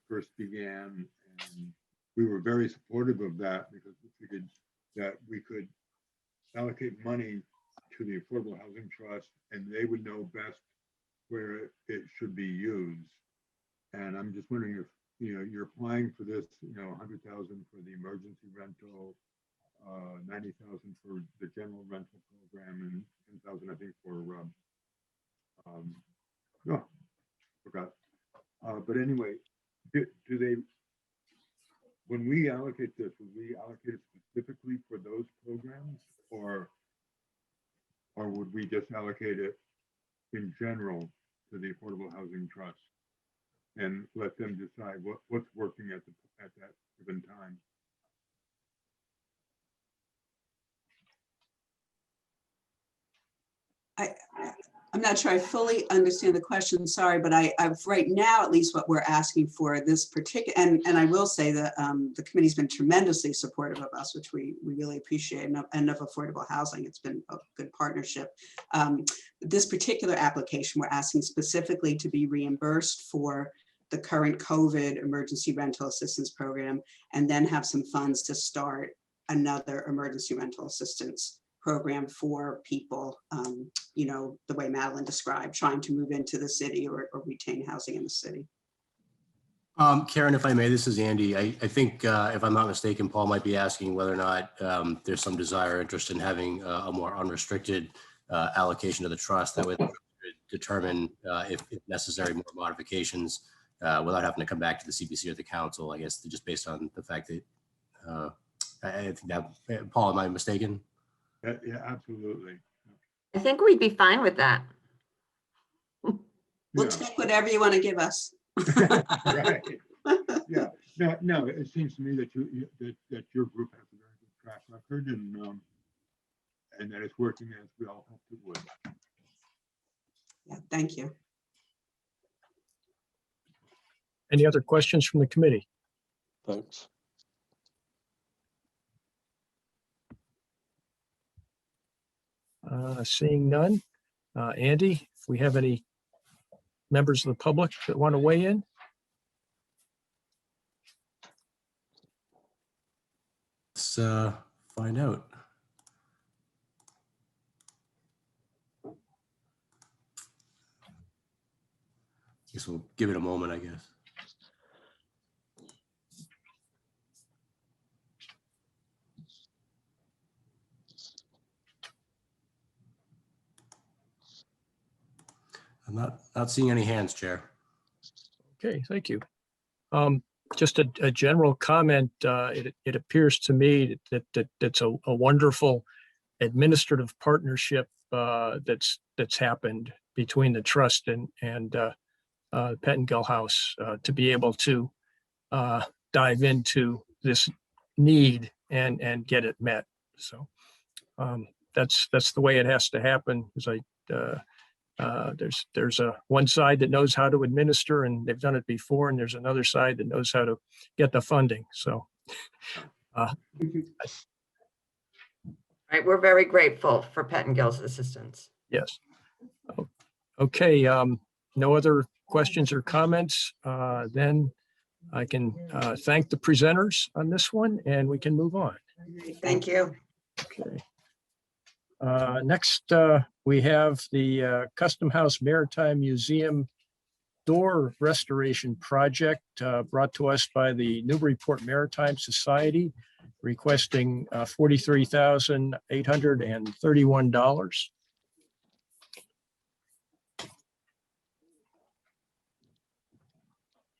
first began, and we were very supportive of that because we figured that we could allocate money to the Affordable Housing Trust and they would know best where it should be used. And I'm just wondering if, you're applying for this, 100,000 for the emergency rental, 90,000 for the general rental program, and 10,000, I think, for no, forgot. But anyway, do they, when we allocate this, would we allocate it specifically for those programs, or would we just allocate it in general to the Affordable Housing Trust and let them decide what's working at that given time? I'm not sure I fully understand the question, sorry, but I've right now, at least what we're asking for this particular, and I will say that the committee's been tremendously supportive of us, which we really appreciate, and of affordable housing. It's been a good partnership. This particular application, we're asking specifically to be reimbursed for the current COVID emergency rental assistance program, and then have some funds to start another emergency rental assistance program for people, the way Madeline described, trying to move into the city or retain housing in the city. Karen, if I may, this is Andy. I think, if I'm not mistaken, Paul might be asking whether or not there's some desire or interest in having a more unrestricted allocation to the trust that would determine, if necessary, more modifications without having to come back to the CPC or the council, I guess, just based on the fact that, I think that, Paul, am I mistaken? Yeah, absolutely. I think we'd be fine with that. We'll take whatever you want to give us. Right. Yeah. No. It seems to me that that your group has a very good track record, and that it's working as we all hoped it would. Yeah. Thank you. Any other questions from the committee? Thanks. Seeing none. Andy, if we have any members of the public that want to weigh in? Let's find out. Guess we'll give it a moment, I guess. I'm not seeing any hands, Chair. Okay, thank you. Just a general comment. It appears to me that it's a wonderful administrative partnership that's happened between the trust and Pettingill House to be able to dive into this need and get it met. So that's the way it has to happen. Because there's a one side that knows how to administer, and they've done it before, and there's another side that knows how to get the funding. So Right, we're very grateful for Pettingill's assistance. yes. Okay, no other questions or comments? Then I can thank the presenters on this one, and we can move on. Thank you. Okay. Next, we have the Custom House Maritime Museum door restoration project brought to us by the Newburyport Maritime Society, requesting $43,831.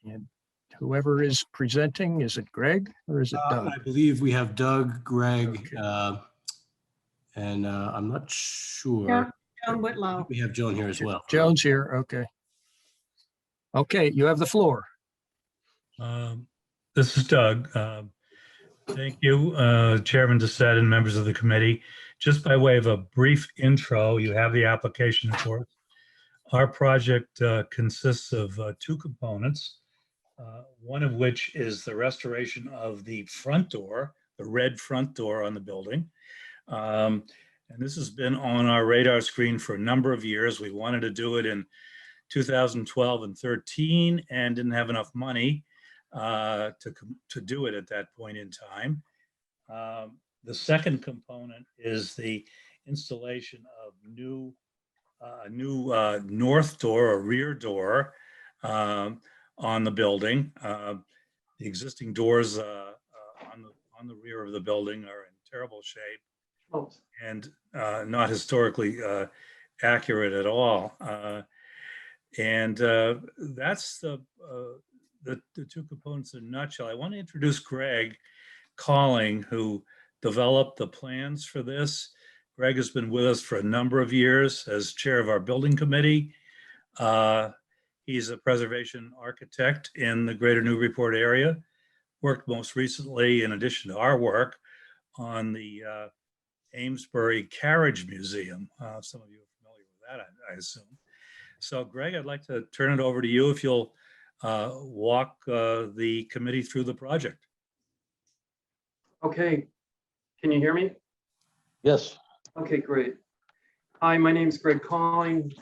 And whoever is presenting, is it Greg or is it Doug? I believe we have Doug, Greg, and I'm not sure. Yeah, Joan Whitlow. We have Joan here as well. Joan's here, okay. Okay, you have the floor. This is Doug. Thank you, Chairman Doucette and members of the committee. Just by way of a brief intro, you have the application for it. Our project consists of two components. one of which is the restoration of the front door, the red front door on the building. And this has been on our radar screen for a number of years. We wanted to do it in 2012 and 13 and didn't have enough money to do it at that point in time. The second component is the installation of new north door or rear door on the building. The existing doors on the rear of the building are in terrible shape and not historically accurate at all. And that's the two components in a nutshell. I want to introduce Greg Calling, who developed the plans for this. Greg has been with us for a number of years as chair of our building committee. He's a preservation architect in the greater Newburyport area, worked most recently, in addition to our work, on the Amesbury Carriage Museum. Some of you are familiar with that, I assume. So Greg, I'd like to turn it over to you if you'll walk the committee through the project. Okay, can you hear me? Yes. Okay, great. Hi, my name is Greg Calling,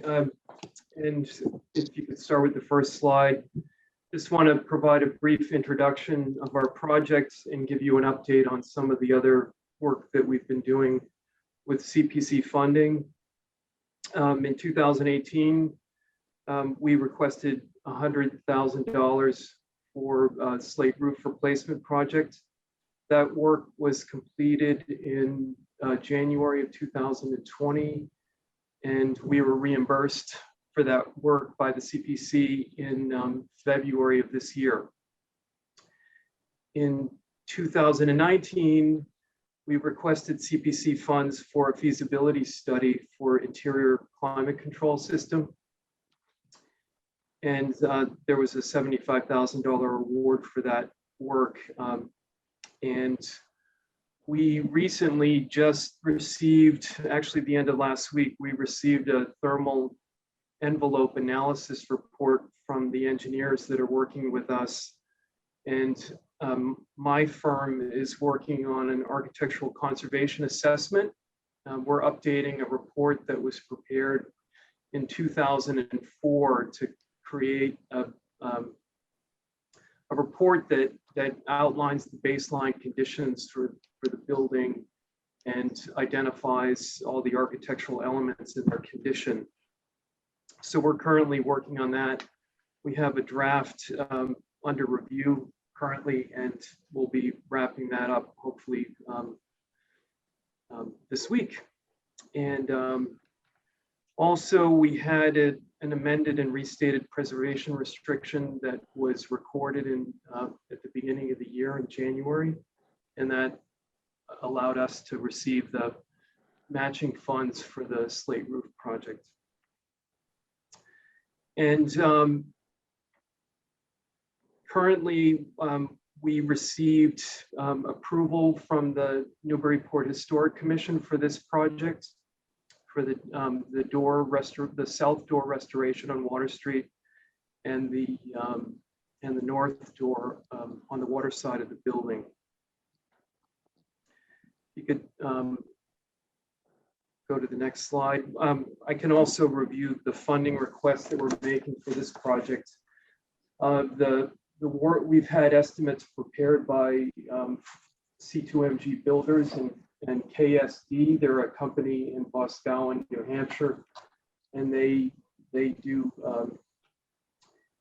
and if you could start with the first slide. Just want to provide a brief introduction of our project and give you an update on some of the other work that we've been doing with CPC funding. In 2018, we requested $100,000 for a slate roof replacement project. That work was completed in January of 2020, and we were reimbursed for that work by the CPC in February of this year. In 2019, we requested CPC funds for a feasibility study for interior climate control system. And there was a $75,000 award for that work. And we recently just received, actually the end of last week, we received a thermal envelope analysis report from the engineers that are working with us. And my firm is working on an architectural conservation assessment. We're updating a report that was prepared in 2004 to create a report that outlines the baseline conditions for the building and identifies all the architectural elements in their condition. So we're currently working on that. We have a draft under review currently, and we'll be wrapping that up hopefully this week. And also we had an amended and restated preservation restriction that was recorded at the beginning of the year in January, and that allowed us to receive the matching funds for the slate roof project. And currently, we received approval from the Newburyport Historic Commission for this project, for the south door restoration on Water Street, and the north door on the water side of the building. You could go to the next slide. I can also review the funding requests that we're making for this project. The work, we've had estimates prepared by C2MG Builders and KSD. They're a company in Boscawen, New Hampshire, and they do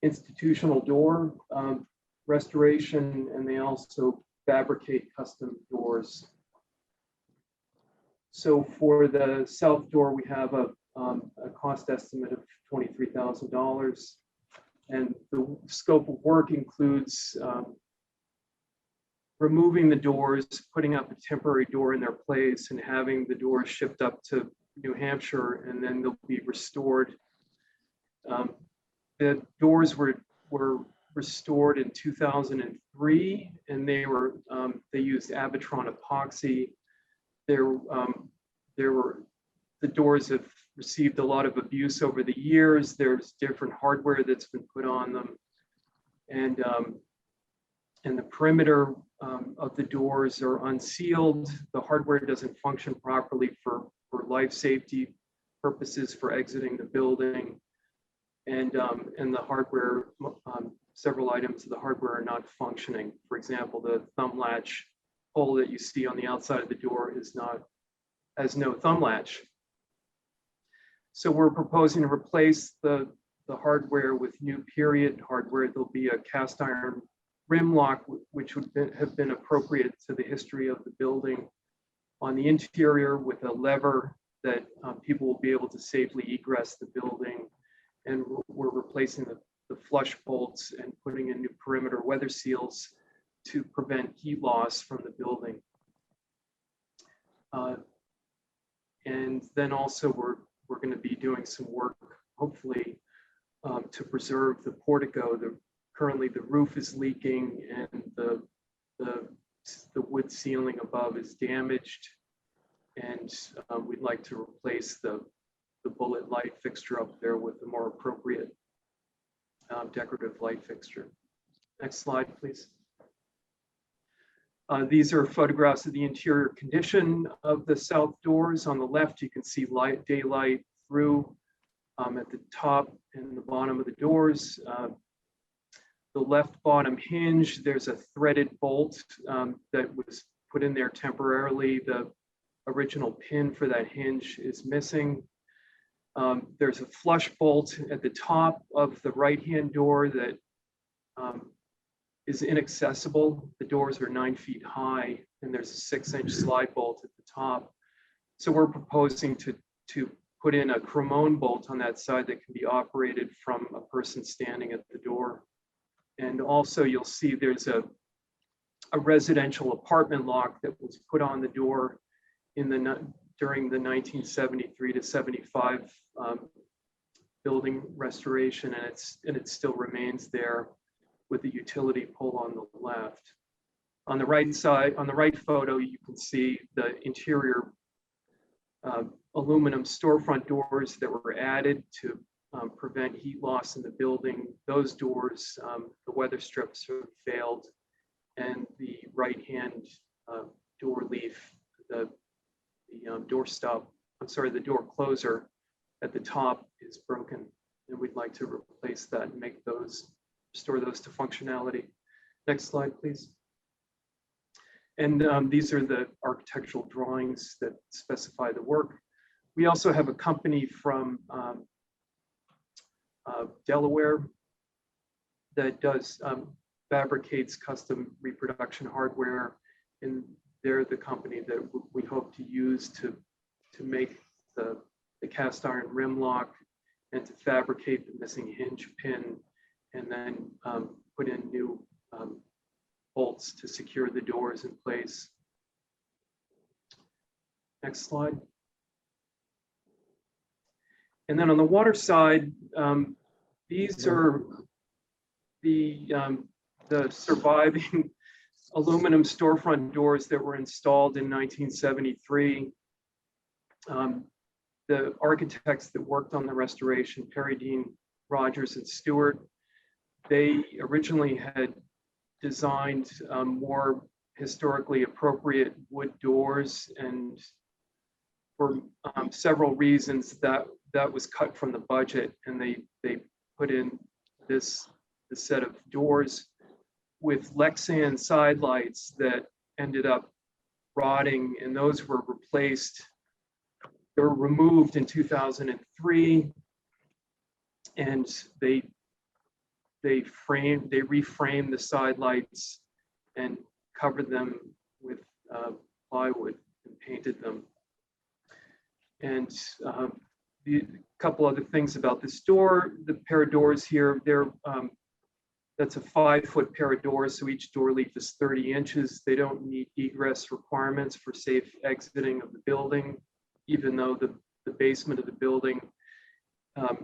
institutional door restoration, and they also fabricate custom doors. So for the south door, we have a cost estimate of $23,000. And the scope of work includes removing the doors, putting up a temporary door in their place, and having the doors shipped up to New Hampshire, and then they'll be restored. The doors were restored in 2003, and they used Abitron epoxy. The doors have received a lot of abuse over the years. There's different hardware that's been put on them. and the perimeter of the doors are unsealed. The hardware doesn't function properly for life safety purposes for exiting the building. And the hardware, several items of the hardware are not functioning. For example, the thumb latch hole that you see on the outside of the door has no thumb latch. So we're proposing to replace the hardware with new period hardware. There'll be a cast iron rim lock, which would have been appropriate to the history of the building on the interior, with a lever that people will be able to safely egress the building. And we're replacing the flush bolts and putting in new perimeter weather seals to prevent heat loss from the building. And then also we're going to be doing some work, hopefully, to preserve the portico. Currently the roof is leaking and the wood ceiling above is damaged. And we'd like to replace the bullet light fixture up there with a more appropriate decorative light fixture. Next slide, please. These are photographs of the interior condition of the south doors. On the left, you can see daylight through at the top and the bottom of the doors. The left bottom hinge, there's a threaded bolt that was put in there temporarily. The original pin for that hinge is missing. There's a flush bolt at the top of the right-hand door that is inaccessible. The doors are 9 feet high and there's a 6-inch slide bolt at the top. So we're proposing to put in a Cremone bolt on that side that can be operated from a person standing at the door. And also you'll see there's a residential apartment lock that was put on the door during the 1973 to 75 building restoration, and it still remains there with the utility pole on the left. On the right side, on the right photo, you can see the interior aluminum storefront doors that were added to prevent heat loss in the building. Those doors, the weather strips have failed, and the right-hand door leaf, the door stop, the door closer at the top is broken, and we'd like to replace that and restore those to functionality. Next slide, please. And these are the architectural drawings that specify the work. We also have a company from Delaware that fabricates custom reproduction hardware, and they're the company that we hope to use to make the cast iron rim lock and to fabricate the missing hinge pin, and then put in new bolts to secure the doors in place. Next slide. And then on the water side, these are the surviving aluminum storefront doors that were installed in 1973. The architects that worked on the restoration, Perry Dean, Rogers, and Stewart, they originally had designed more historically appropriate wood doors, and for several reasons that was cut from the budget, and they put in this set of doors with Lexan side lights that ended up rotting, and those were replaced. They were removed in 2003, and they reframed the side lights and covered them with plywood and painted them. And a couple other things about this door, the pair of doors here, that's a 5-foot pair of doors, so each door leaf is 30 inches. They don't meet egress requirements for safe exiting of the building, even though the basement of the building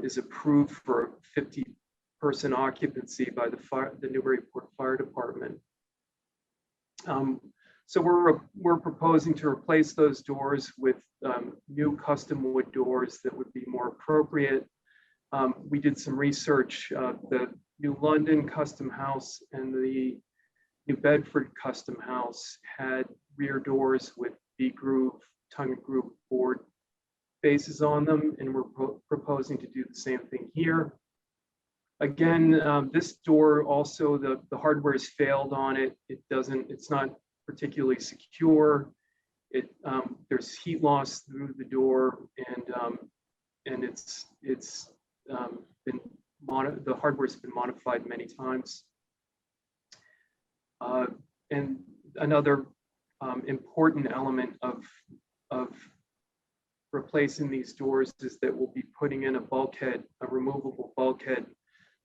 is approved for 50-person occupancy by the Newburyport Fire Department. So we're proposing to replace those doors with new custom wood doors that would be more appropriate. We did some research. New London Custom House and the New Bedford Custom House had rear doors with V-groove, tongue and groove board faces on them, and we're proposing to do the same thing here. Again, this door also, the hardware has failed on it. It's not particularly secure. There's heat loss through the door, and the hardware's been modified many times. And another important element of replacing these doors is that we'll be putting in a bulkhead, a removable bulkhead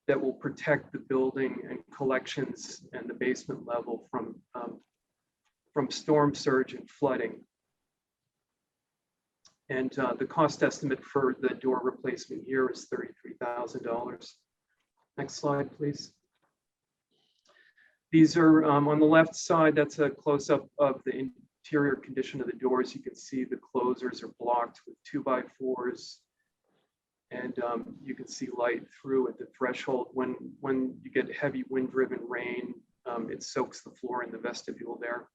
that will protect the building and collections and the basement level from storm surge and flooding. And the cost estimate for the door replacement here is $33,000. Next slide, please. These are on the left side, that's a close-up of the interior condition of the doors. You can see the closers are blocked with 2x4s, and you can see light through at the threshold. When you get heavy wind-driven rain, it soaks the floor in the vestibule there.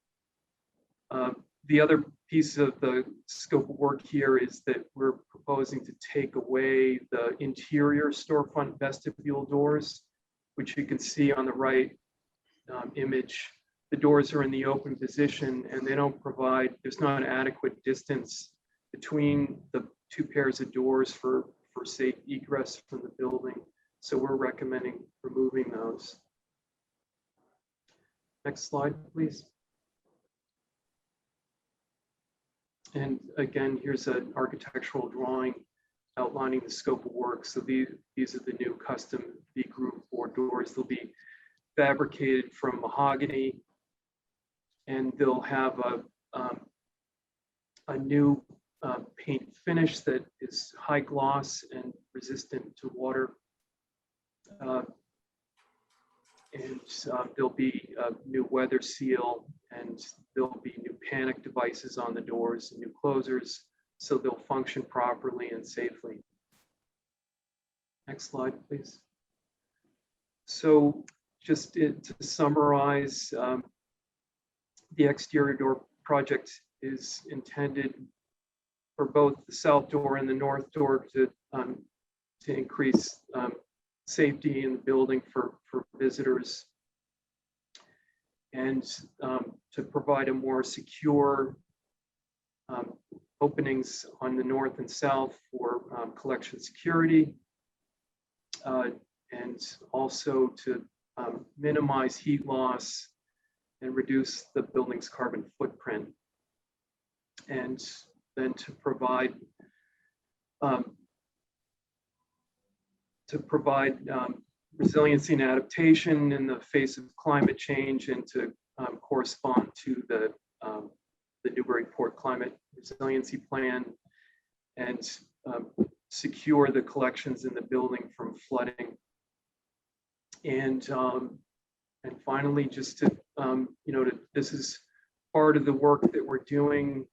The other piece of the scope of work here is that we're proposing to take away the interior storefront vestibule doors, which you can see on the right image. The doors are in the open position and they don't provide, there's not an adequate distance between the two pairs of doors for safe egress from the building. So we're recommending removing those. Next slide, please. And again, here's an architectural drawing outlining the scope of work. So these are the new custom V-groove board doors. They'll be fabricated from mahogany, and they'll have a new paint finish that is high gloss and resistant to water. And there'll be a new weather seal, and there'll be new panic devices on the doors and new closers, so they'll function properly and safely. Next slide, please. So just to summarize, the exterior door project is intended for both the south door and the north door to increase safety in the building for visitors, and to provide a more secure openings on the north and south for collection security, and also to minimize heat loss and reduce the building's carbon footprint, and then to provide resiliency and adaptation in the face of climate change, and to correspond to the Newburyport Climate Resiliency Plan, and secure the collections in the building from flooding. And finally, just to, this is part of the work that we're doing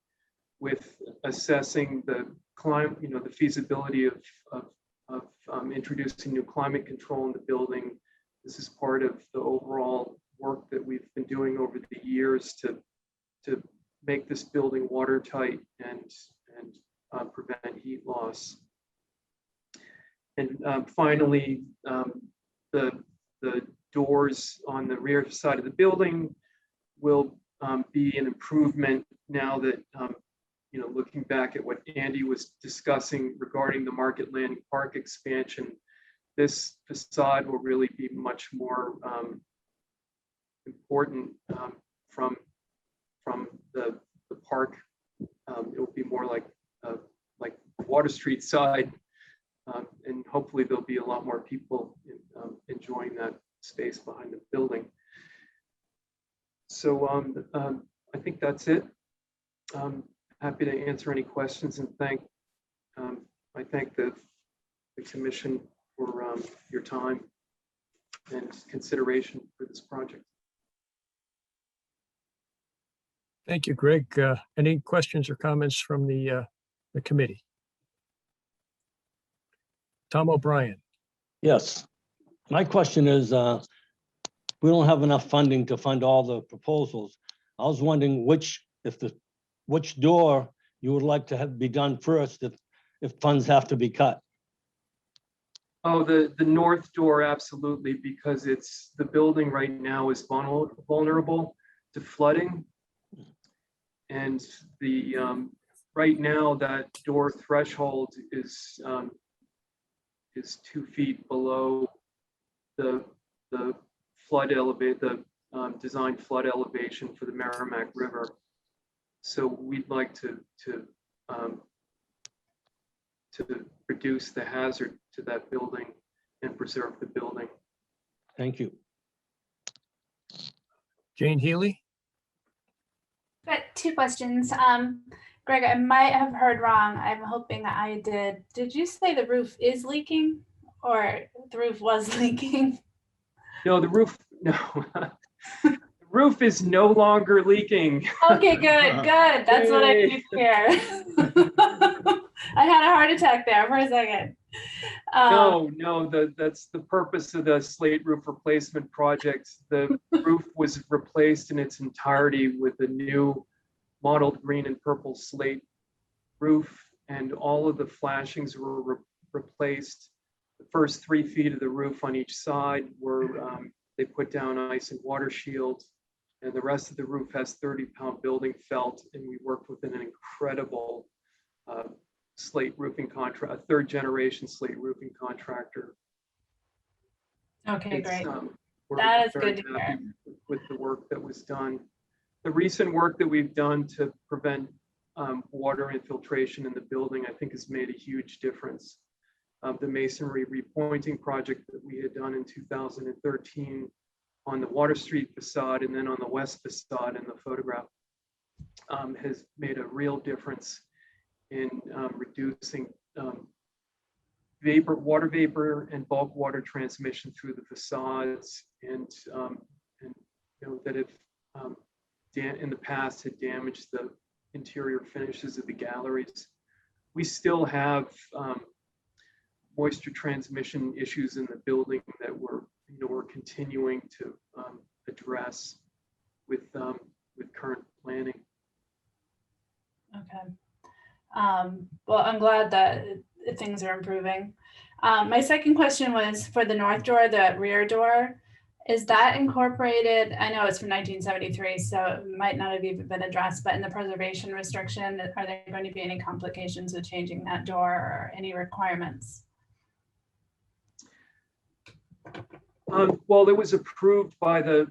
with assessing the climate, the feasibility of introducing new climate control in the building. This is part of the overall work that we've been doing over the years to make this building watertight and prevent heat loss. And finally, the doors on the rear side of the building will be an improvement now that, looking back at what Andy was discussing regarding the Market Landing Park expansion, this facade will really be much more important from the park. It will be more like Water Street side, and hopefully there'll be a lot more people enjoying that space behind the building. So I think that's it. Happy to answer any questions, and I thank the commission for your time and consideration for this project. Thank you, Greg. Any questions or comments from the committee? Tom O'Brien. Yes. My question is, we don't have enough funding to fund all the proposals. I was wondering which door you would like to have be done first if funds have to be cut. Oh, the north door, absolutely, because the building right now is vulnerable to flooding. And right now that door threshold is 2 feet below the flood elevate, the design flood elevation for the Merrimack River. So we'd like to reduce the hazard to that building and preserve the building. Thank you. Jane Healy? Got 2 questions. Greg, I might have heard wrong. I'm hoping that I did. Did you say the roof is leaking or the roof was leaking? No, the roof, no. The roof is no longer leaking. Okay, good. That's what I need to hear. I had a heart attack there for a second. No, that's the purpose of the slate roof replacement project. The roof was replaced in its entirety with a new mottled green and purple slate roof, and all of the flashings were replaced. The first 3 feet of the roof on each side were, they put down ice and water shields, and the rest of the roof has 30-pound building felt, and we worked with an incredible slate roofing contract, a 3rd-generation slate roofing contractor. Okay, great. We're That is very good to happy hear. with the work that was done. The recent work that we've done to prevent water infiltration in the building, I think, has made a huge difference. The masonry repointing project that we had done in 2013 on the Water Street facade and then on the west facade in the photograph has made a real difference in reducing water vapor and bulk water transmission through the facades, and that have in the past had damaged the interior finishes of the galleries. We still have moisture transmission issues in the building that we're continuing to address with current planning. Okay. Well, I'm glad that things are improving. My second question was for the north door, the rear door. Is that incorporated? I know it's from 1973, so it might not have even been addressed, but in the preservation restriction, are there going to be any complications with changing that door or any requirements? Well, it was approved by the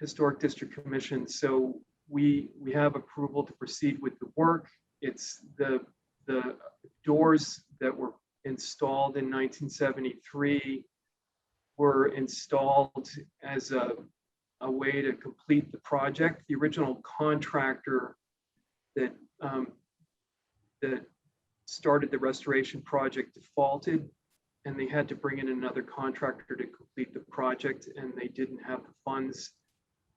Historic District Commission. So we have approval to proceed with the work. It's the doors that were installed in 1973 were installed as a way to complete the project. The original contractor that started the restoration project defaulted, and they had to bring in another contractor to complete the project, and they didn't have the funds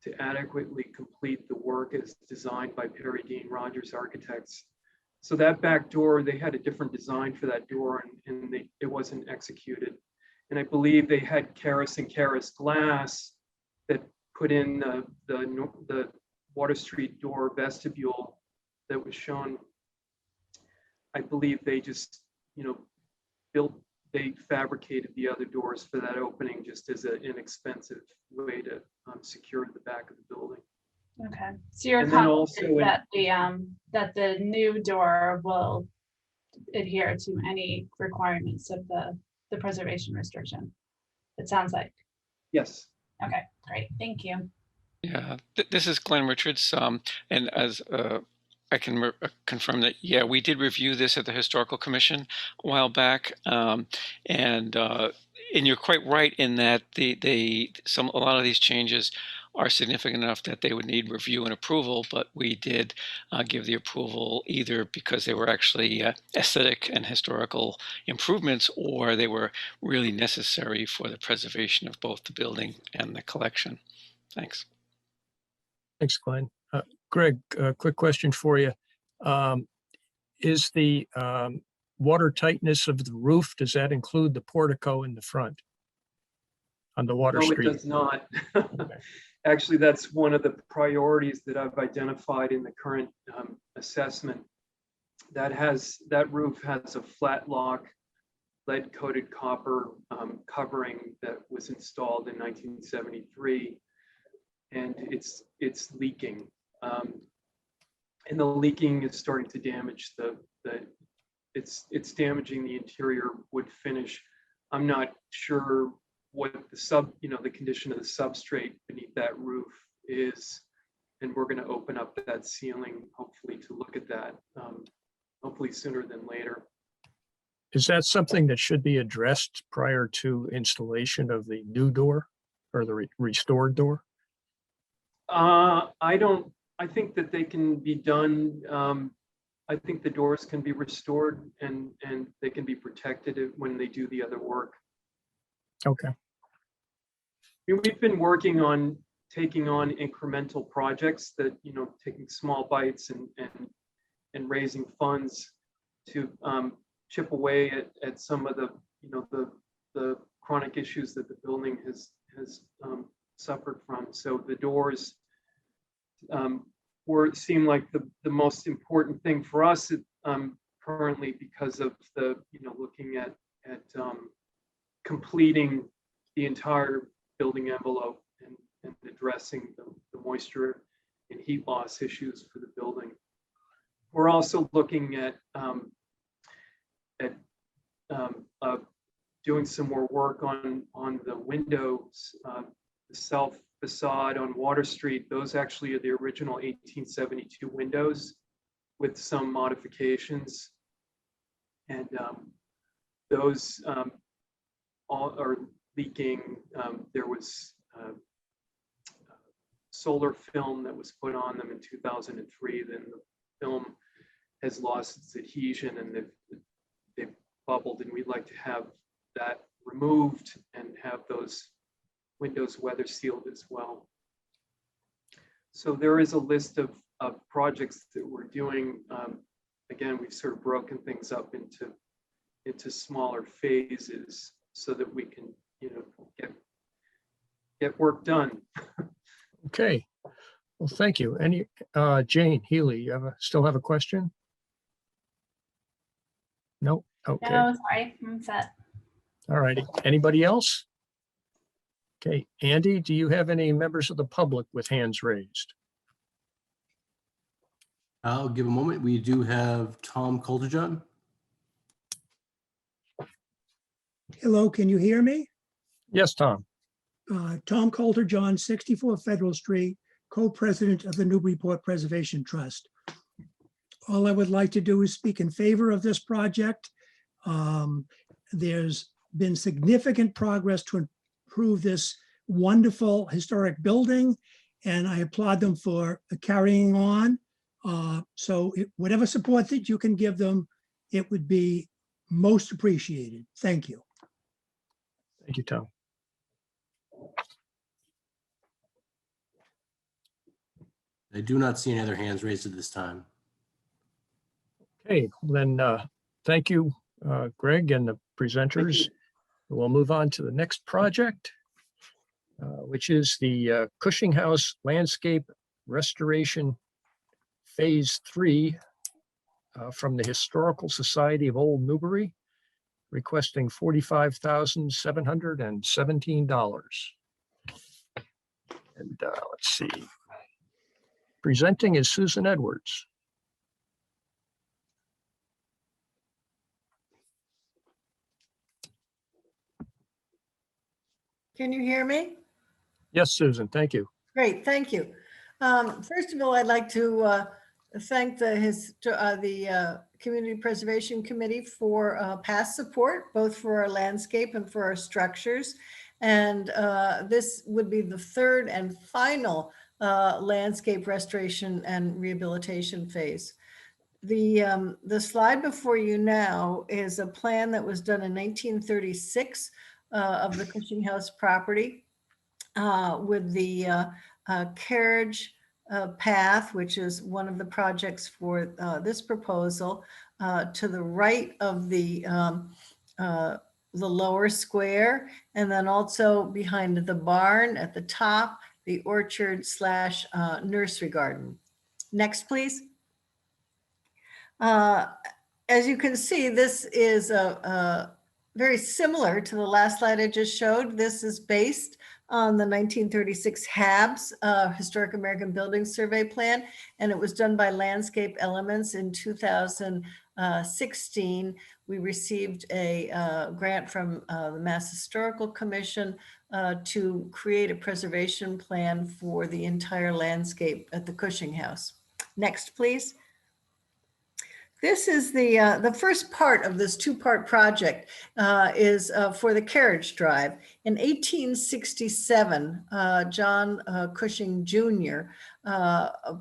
to adequately complete the work as designed by Perry Dean Rogers Architects. So that back door, they had a different design for that door, and it wasn't executed. And I believe they had Garrison glass that put in the Water Street door vestibule that was shown. I believe they just, they fabricated the other doors for that opening just as an inexpensive way to secure the back of the building. Okay, so you're And then confident also that the new door will adhere to any requirements of the preservation restriction? It sounds like. Yes. Okay, great, thank you. Yeah, this is Glenn Richards, and as I can confirm that, yeah, we did review this at the Historical Commission a while back, and you're quite right in that a lot of these changes are significant enough that they would need review and approval, but we did give the approval either because they were actually aesthetic and historical improvements, or they were really necessary for the preservation of both the building and the collection. Thanks. Thanks, Glenn. Greg, a quick question for you. Is the water tightness of the roof, does that include the portico in the front? On the Water No, Street? it does not. Actually, that's one of the priorities that I've identified in the current assessment. That roof has a flat lock, lead coated copper covering that was installed in 1973, and it's leaking. And the leaking is starting to damage it's damaging the interior wood finish. I'm not sure what the condition of the substrate beneath that roof is, and we're going to open up that ceiling hopefully to look at that, hopefully sooner than later. Is that something that should be addressed prior to installation of the new door or the restored door? I think that they can be done. I think the doors can be restored and they can be protected when they do the other work. Okay. We've been working on taking on incremental projects that, taking small bites and raising funds to chip away at some of the chronic issues that the building has suffered from. So the doors seem like the most important thing for us currently, because of looking at completing the entire building envelope and addressing the moisture and heat loss issues for the building. We're also looking at doing some more work on the windows, the self facade on Water Street. Those actually are the original 1872 windows with some modifications, and those all are leaking. There was solar film that was put on them in 2003. Then the film has lost its adhesion and they've bubbled, and we'd like to have that removed and have those windows weather sealed as well. So there is a list of projects that we're doing. Again, we've sort of broken things up into smaller phases so that we can, get work done. Okay. Well, thank you. Jane Healy, you still have a question? No? Okay. No, sorry, I'm set. All righty. Anybody else? Okay. Andy, do you have any members of the public with hands raised? I'll give a moment. We do have Tom Coulterjohn. Hello, can you hear me? Yes, Tom. Tom Coulterjohn, 64 Federal Street, co-president of the Newburyport Preservation Trust. All I would like to do is speak in favor of this project. There's been significant progress to improve this wonderful historic building, and I applaud them for carrying on. Whatever support that you can give them, it would be most appreciated. Thank you. Thank you, Tom. I do not see any other hands raised at this time. Okay, then thank you, Greg and the presenters. We'll move on to the next project, which is the Cushing House Landscape Restoration Phase 3 from the Historical Society of Old Newbury, requesting $45,717. And let's see. Presenting is Susan Edwards. Can you hear me? Yes, Susan, thank you. Great, thank you. First of all, I'd like to thank the Community Preservation Committee for past support, both for our landscape and for our structures. And this would be the third and final landscape restoration and rehabilitation phase. The slide before you now is a plan that was done in 1936 of the Cushing House property with the Carriage path, which is one of the projects for this proposal, to the right of the lower square, and then also behind the barn at the top, the orchard slash nursery garden. Next, please. As you can see, this is very similar to the last slide I just showed. This is based on the 1936 HABS, Historic American Building Survey Plan, and it was done by Landscape Elements in 2016. We received a grant from the Mass Historical Commission to create a preservation plan for the entire landscape at the Cushing House. Next, please. This is the first part of this two-part project is for the carriage drive. In 1867, John Cushing Jr.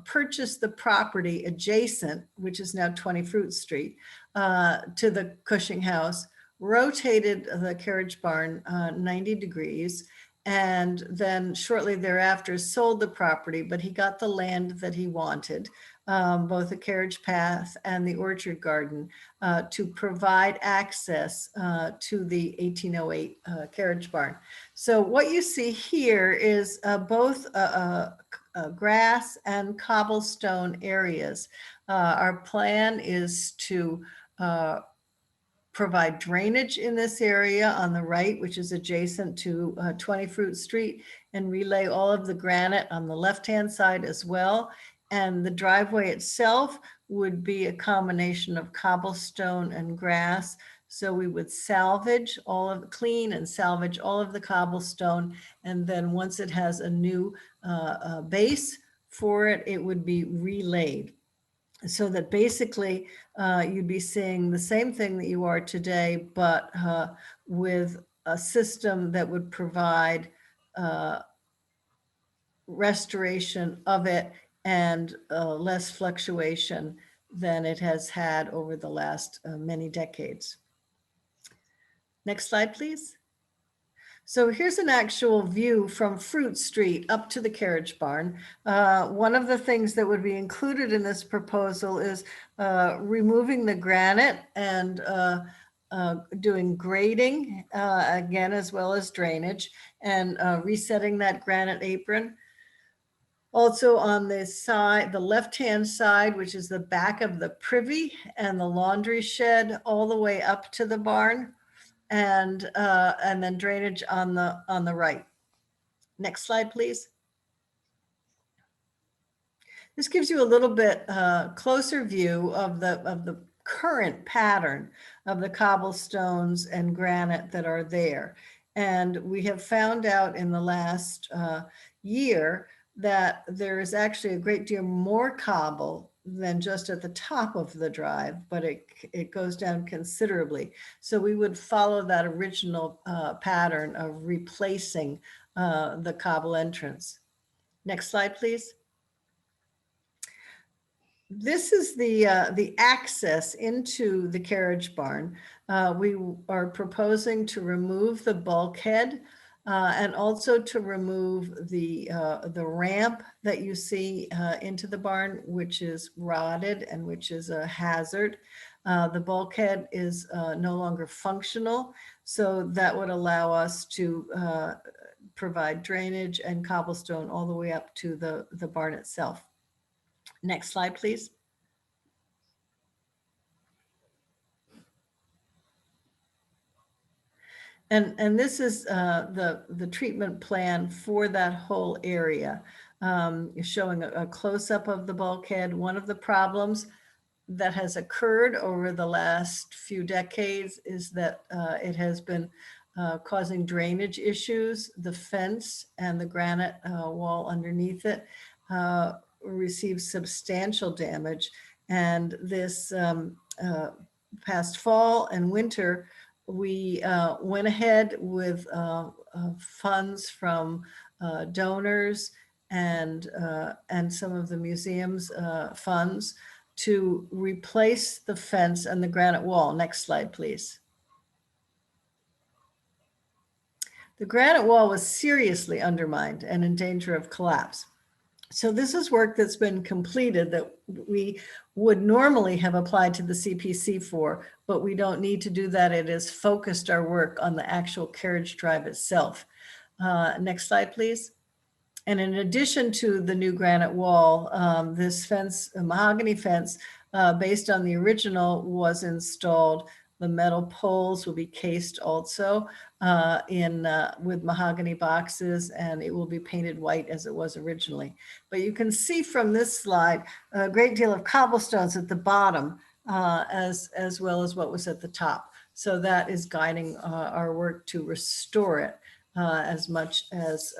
Purchased the property adjacent, which is now 20 Fruit Street, to the Cushing House, rotated the carriage barn 90 degrees, and then shortly thereafter sold the property, but he got the land that he wanted, both the carriage path and the orchard garden, to provide access to the 1808 carriage barn. So what you see here is both grass and cobblestone areas. Our plan is to provide drainage in this area on the right, which is adjacent to 20 Fruit Street, and relay all of the granite on the left-hand side as well. And the driveway itself would be a combination of cobblestone and grass. So we would salvage clean and salvage all of the cobblestone. And then once it has a new base for it, it would be relayed. So that basically you'd be seeing the same thing that you are today, but with a system that would provide restoration of it and less fluctuation than it has had over the last many decades. Next slide, please. So here's an actual view from Fruit Street up to the carriage barn. One of the things that would be included in this proposal is removing the granite and doing grading, again, as well as drainage, and resetting that granite apron. Also on the side, the left-hand side, which is the back of the privy and the laundry shed, all the way up to the barn, and then drainage on the right. Next slide, please. This gives you a little bit closer view of the current pattern of the cobblestones and granite that are there. And we have found out in the last year that there is actually a great deal more cobble than just at the top of the drive, but it goes down considerably. So we would follow that original pattern of replacing the cobble entrance. Next slide, please. This is the access into the carriage barn. We are proposing to remove the bulkhead and also to remove the ramp that you see into the barn, which is rotted and which is a hazard. The bulkhead is no longer functional, so that would allow us to provide drainage and cobblestone all the way up to the barn itself. Next slide, please. And this is the treatment plan for that whole area, showing a close-up of the bulkhead. One of the problems that has occurred over the last few decades is that it has been causing drainage issues. The fence and the granite wall underneath it received substantial damage. And this past fall and winter, we went ahead with funds from donors and some of the museum's funds to replace the fence and the granite wall. Next slide, please. The granite wall was seriously undermined and in danger of collapse. So this is work that's been completed that we would normally have applied to the CPC for, but we don't need to do that. It has focused our work on the actual carriage drive itself. Next slide, please. And in addition to the new granite wall, this fence, a mahogany fence, based on the original, was installed. The metal poles will be cased also with mahogany boxes, and it will be painted white as it was originally. But you can see from this slide a great deal of cobblestones at the bottom, as well as what was at the top. So that is guiding our work to restore it as much as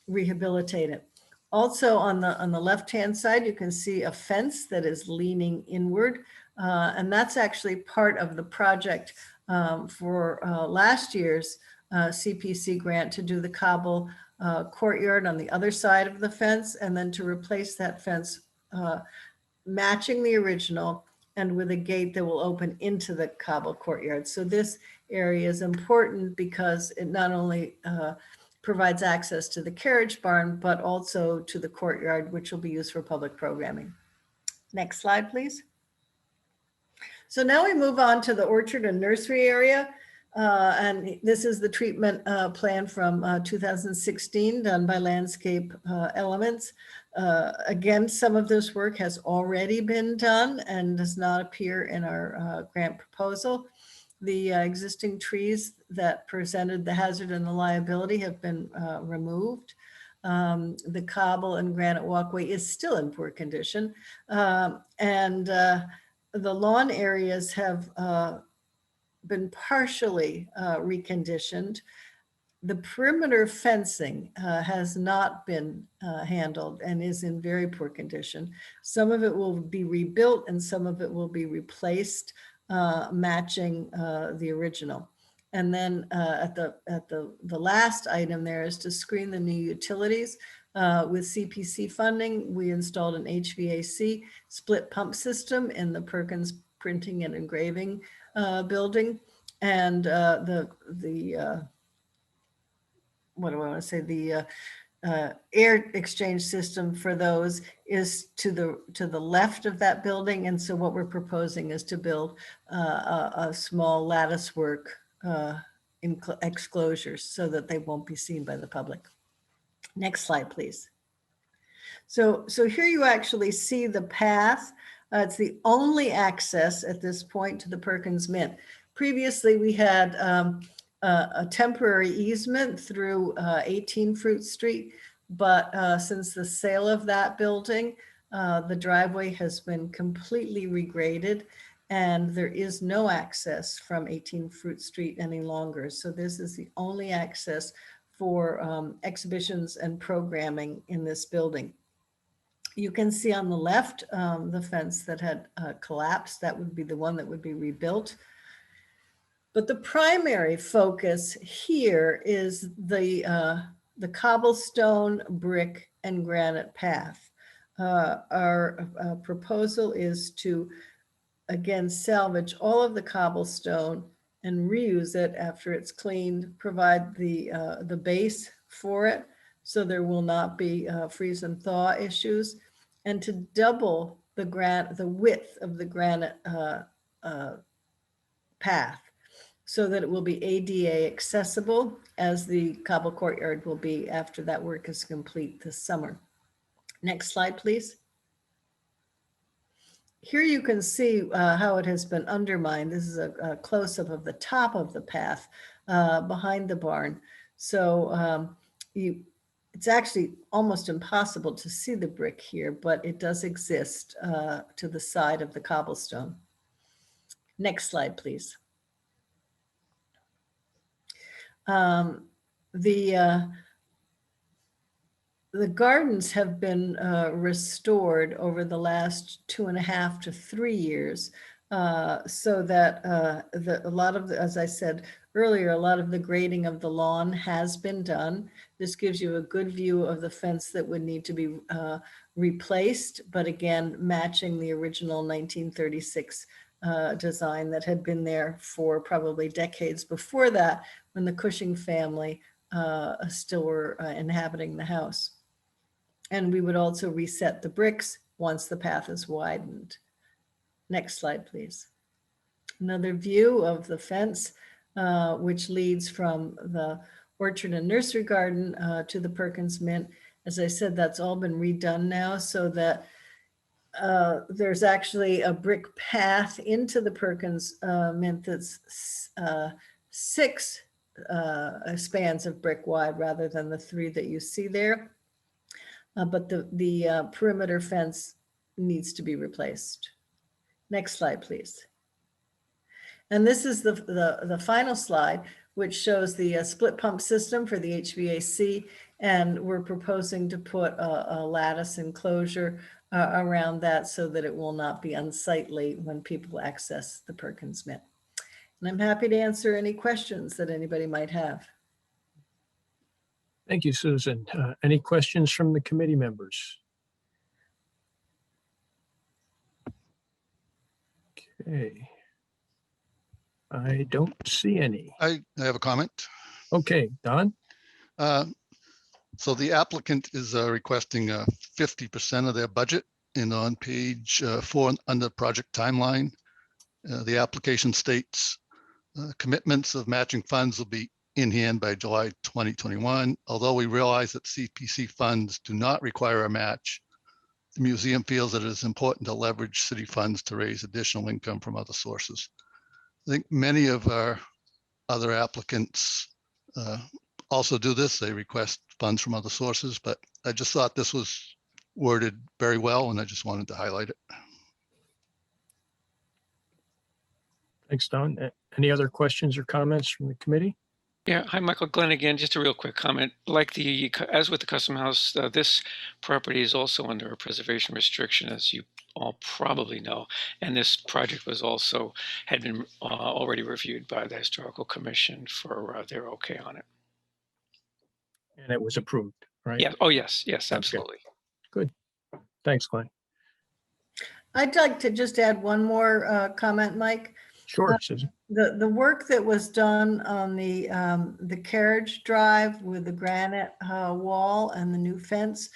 rehabilitate it. Also on the left-hand side, you can see a fence that is leaning inward. And that's actually part of the project for last year's CPC grant to do the cobble courtyard on the other side of the fence, and then to replace that fence matching the original and with a gate that will open into the cobble courtyard. So this area is important because it not only provides access to the carriage barn, but also to the courtyard, which will be used for public programming. Next slide, please. So now we move on to the orchard and nursery area. And this is the treatment plan from 2016 done by Landscape Elements. Again, some of this work has already been done and does not appear in our grant proposal. The existing trees that presented the hazard and the liability have been removed. The cobble and granite walkway is still in poor condition. The lawn areas have been partially reconditioned. The perimeter fencing has not been handled and is in very poor condition. Some of it will be rebuilt and some of it will be replaced, matching the original. And then at the last item there is to screen the new utilities. With CPC funding, we installed an HVAC split pump system in the Perkins Printing and Engraving building. And what do I want to say? The air exchange system for those is to the left of that building. And so what we're proposing is to build a small lattice work exclosures so that they won't be seen by the public. Next slide, please. So here you actually see the path. It's the only access at this point to the Perkins Mint. Previously, we had a temporary easement through 18 Fruit Street, but since the sale of that building, the driveway has been completely regraded and there is no access from 18 Fruit Street any longer. So this is the only access for exhibitions and programming in this building. You can see on the left the fence that had collapsed. That would be the one that would be rebuilt. But the primary focus here is the cobblestone, brick, and granite path. Our proposal is to, again, salvage all of the cobblestone and reuse it after it's cleaned, provide the base for it so there will not be freeze and thaw issues, and to double the width of the granite path so that it will be ADA accessible, as the cobble courtyard will be after that work is complete this summer. Next slide, please. Here you can see how it has been undermined. This is a close-up of the top of the path behind the barn. So it's actually almost impossible to see the brick here, but it does exist to the side of the cobblestone. Next slide, please. The gardens have been restored over the last 2.5 to 3 years, so that a lot of the, as I said earlier, a lot of the grading of the lawn has been done. This gives you a good view of the fence that would need to be replaced, but again, matching the original 1936 design that had been there for probably decades before that, when the Cushing family still were inhabiting the house. And we would also reset the bricks once the path is widened. Next slide, please. Another view of the fence, which leads from the orchard and nursery garden to the Perkins Mint. As I said, that's all been redone now so that there's actually a brick path into the Perkins Mint that's 6 spans of brick wide rather than the 3 that you see there. But the perimeter fence needs to be replaced. Next slide, please. And this is the final slide, which shows the split pump system for the HVAC. And we're proposing to put a lattice enclosure around that so that it will not be unsightly when people access the Perkins Mint. And I'm happy to answer any questions that anybody might have. Thank you, Susan. Any questions from the committee members? Okay. I don't see any. I have a comment. Okay, Don? So the applicant is requesting 50% of their budget, and on page 4 under project timeline, the application states commitments of matching funds will be in hand by July 2021. Although we realize that CPC funds do not require a match, the museum feels that it is important to leverage city funds to raise additional income from other sources. I think many of our other applicants also do this. They request funds from other sources, but I just thought this was worded very well, and I just wanted to highlight it. Thanks, Don. Any other questions or comments from the committee? Yeah, hi, Michael. Glenn again. Just a real quick comment. Like as with the custom house, this property is also under a preservation restriction, as you all probably know. And this project was also had been already reviewed by the Historical Commission for their okay on it. And it was approved, right? Yeah. Oh, yes. Yes, absolutely. Good. Thanks, Glenn. I'd like to just add one more comment, Mike. Sure, Susan. The work that was done on the carriage drive with the granite wall and the new fence,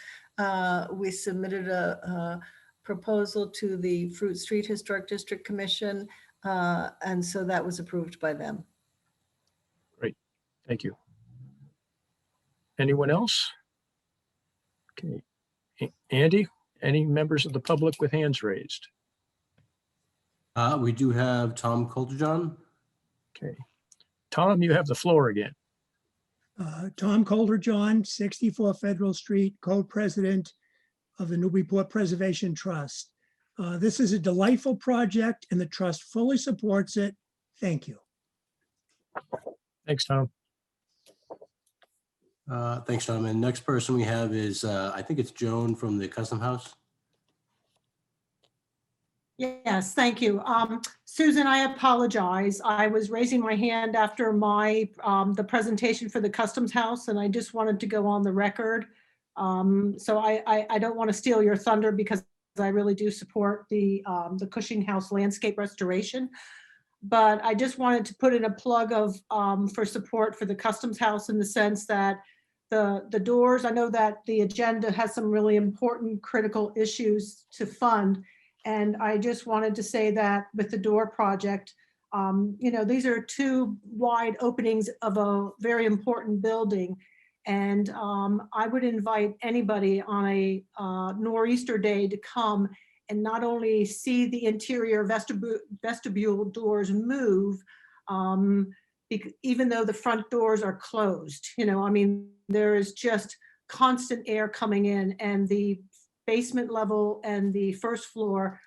we submitted a proposal to the Fruit Street Historic District Commission, and so that was approved by them. Great, thank you. Anyone else? Okay, Andy, any members of the public with hands raised? We do have Tom Coulter-John. Okay. Tom, you have the floor again. Tom Coulter-John, 64 Federal Street, co-president of the Newburyport Preservation Trust. This is a delightful project and the trust fully supports it. Thank you. Thanks, Tom. Thanks, Tom. And next person we have is, I think it's Joan from the Custom House. Yes, thank you. Susan, I apologize. I was raising my hand after the presentation for the Customs House, and I just wanted to go on the record. So I don't want to steal your thunder because I really do support the Cushing House landscape restoration. But I just wanted to put in a plug of for support for the Customs House in the sense that the doors, I know that the agenda has some really important critical issues to fund. And I just wanted to say that with the door project, these are 2 wide openings of a very important building. And I would invite anybody on a nor'easter day to come and not only see the interior vestibule doors move, even though the front doors are closed. There is just constant air coming in, and the basement level and the first floor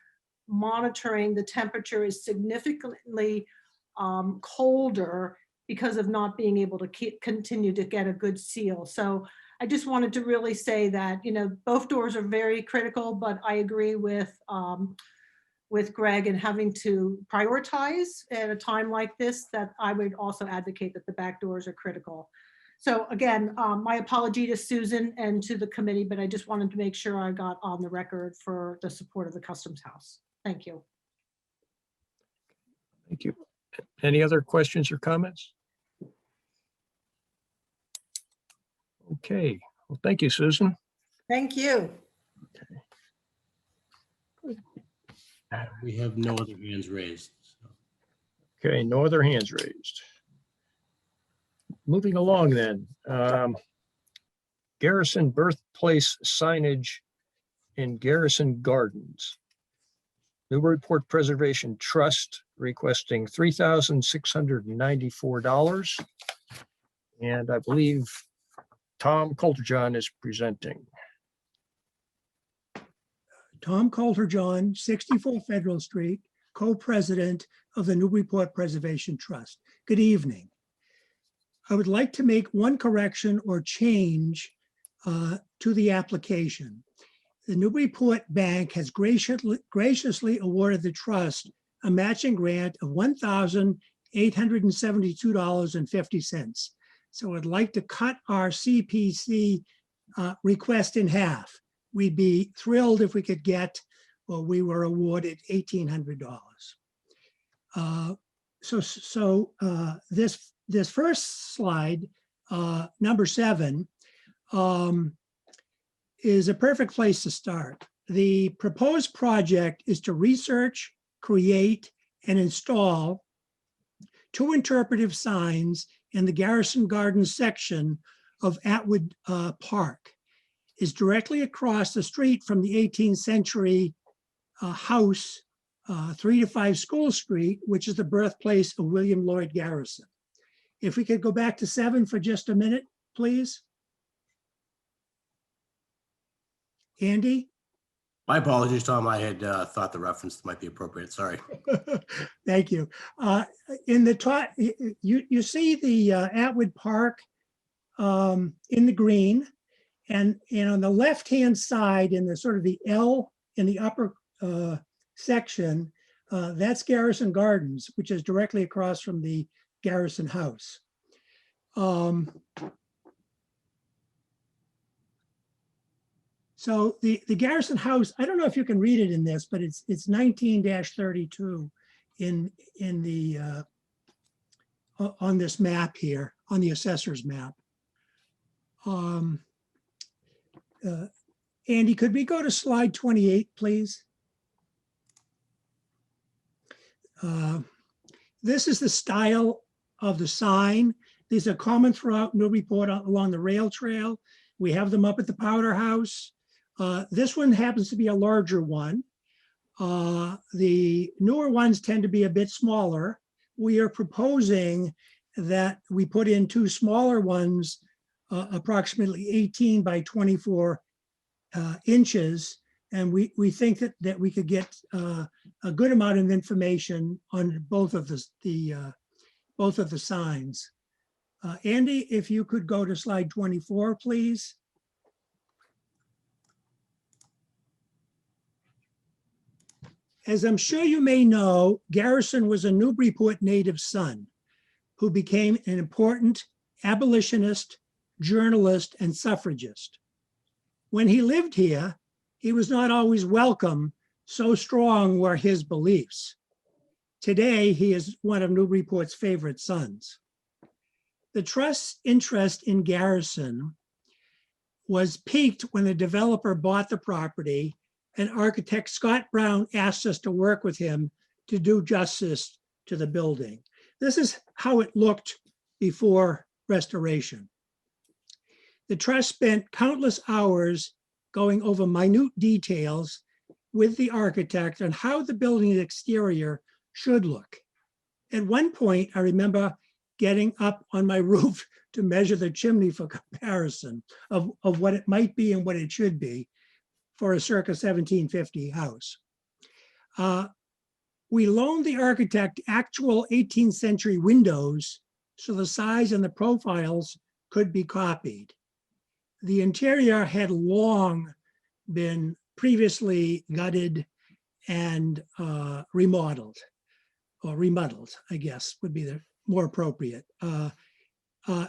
monitoring the temperature is significantly colder because of not being able to continue to get a good seal. So I just wanted to really say that, both doors are very critical, but I agree with Greg in having to prioritize at a time like this, that I would also advocate that the back doors are critical. So again, my apology to Susan and to the committee, but I just wanted to make sure I got on the record for the support of the Customs House. Thank you. Thank you. Any other questions or comments? Okay, well, thank you, Susan. Thank you. We have no other hands raised. So. Okay, no other hands raised. Moving along then. Garrison birthplace signage in Garrison Gardens. Newburyport Preservation Trust requesting $3,694. And I believe Tom Coulterjohn is presenting. Tom Coulterjohn, 64 Federal Street, co-president of the Newburyport Preservation Trust. Good evening. I would like to make one correction or change to the application. The Newburyport Bank has graciously awarded the trust a matching grant of $1,872.50. So I'd like to cut our CPC request in half. We'd be thrilled if we could get, well, we were awarded $1,800. This first slide, number 7, is a perfect place to start. The proposed project is to research, create, and install 2 interpretive signs in the Garrison Gardens section of Atwood Park. Is directly across the street from the 18th century house, 3 to 5 School Street, which is the birthplace of William Lloyd Garrison. If we could go back to 7 for just a minute, please. Andy? My apologies, Tom. I had thought the reference might be appropriate. Sorry. Thank you. In the top, you see the Atwood Park in the green, and on the left-hand side, in the sort of the L in the upper section, that's Garrison Gardens, which is directly across from the Garrison house. So the Garrison house, I don't know if you can read it in this, but it's 19-32 in the on this map here, on the assessor's map. Andy, could we go to slide 28, please? This is the style of the sign. These are common throughout Newburyport along the rail trail. We have them up at the Powder House. This one happens to be a larger one. The newer ones tend to be a bit smaller. We are proposing that we put in 2 smaller ones, approximately 18 by 24 inches. And we think that we could get a good amount of information on both of the signs. Andy, if you could go to slide 24, please. As I'm sure you may know, Garrison was a Newburyport native son who became an important abolitionist, journalist, and suffragist. When he lived here, he was not always welcome, so strong were his beliefs. Today, he is one of Newburyport's favorite sons. The trust's interest in Garrison was piqued when the developer bought the property, and architect Scott Brown asked us to work with him to do justice to the building. This is how it looked before restoration. The trust spent countless hours going over minute details with the architect on how the building's exterior should look. At one point, I remember getting up on my roof to measure the chimney for comparison of what it might be and what it should be for a circa 1750 house. We loaned the architect actual 18th century windows so the size and the profiles could be copied. The interior had long been previously gutted and remodeled, or remodeled, I guess would be the more appropriate.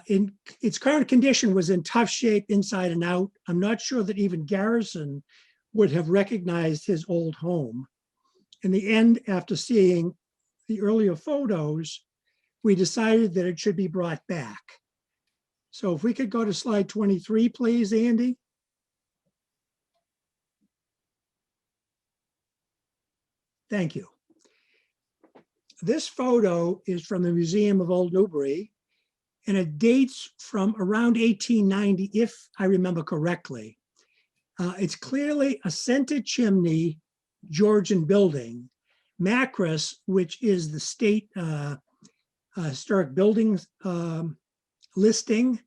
In its current condition was in tough shape inside and out. I'm not sure that even Garrison would have recognized his old home. In the end, after seeing the earlier photos, we decided that it should be brought back. So if we could go to slide 23, please, Andy. Thank you. This photo is from the Museum of Old Newbury, and it dates from around 1890, if I remember correctly. It's clearly a center chimney Georgian building. Macris, which is the state historic buildings listing,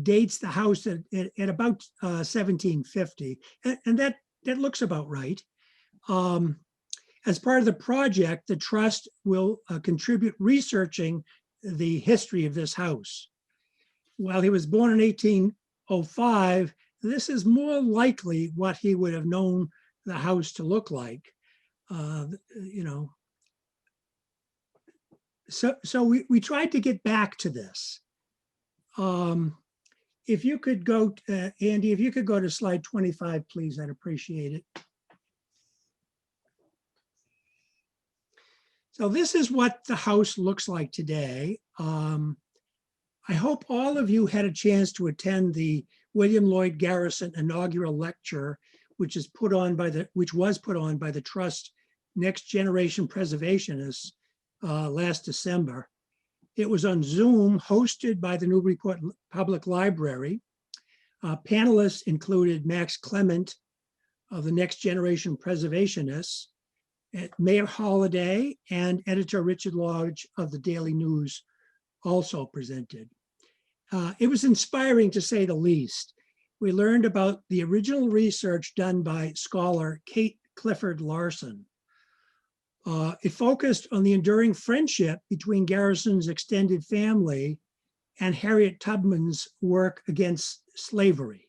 dates the house at about 1750, and that looks about right. As part of the project, the trust will contribute researching the history of this house. While he was born in 1805, this is more likely what he would have known the house to look like. You know, so we tried to get back to this. If you could go, Andy, if you could go to slide 25, please, I'd appreciate it. So this is what the house looks like today. I hope all of you had a chance to attend the William Lloyd Garrison inaugural lecture, which was put on by the Trust Next Generation Preservationists last December. It was on Zoom, hosted by the Newburyport Public Library. Panelists included Max Clement of the Next Generation Preservationists, Mayor Holliday, and editor Richard Lodge of the Daily News also presented. It was inspiring, to say the least. We learned about the original research done by scholar Kate Clifford Larson. It focused on the enduring friendship between Garrison's extended family and Harriet Tubman's work against slavery.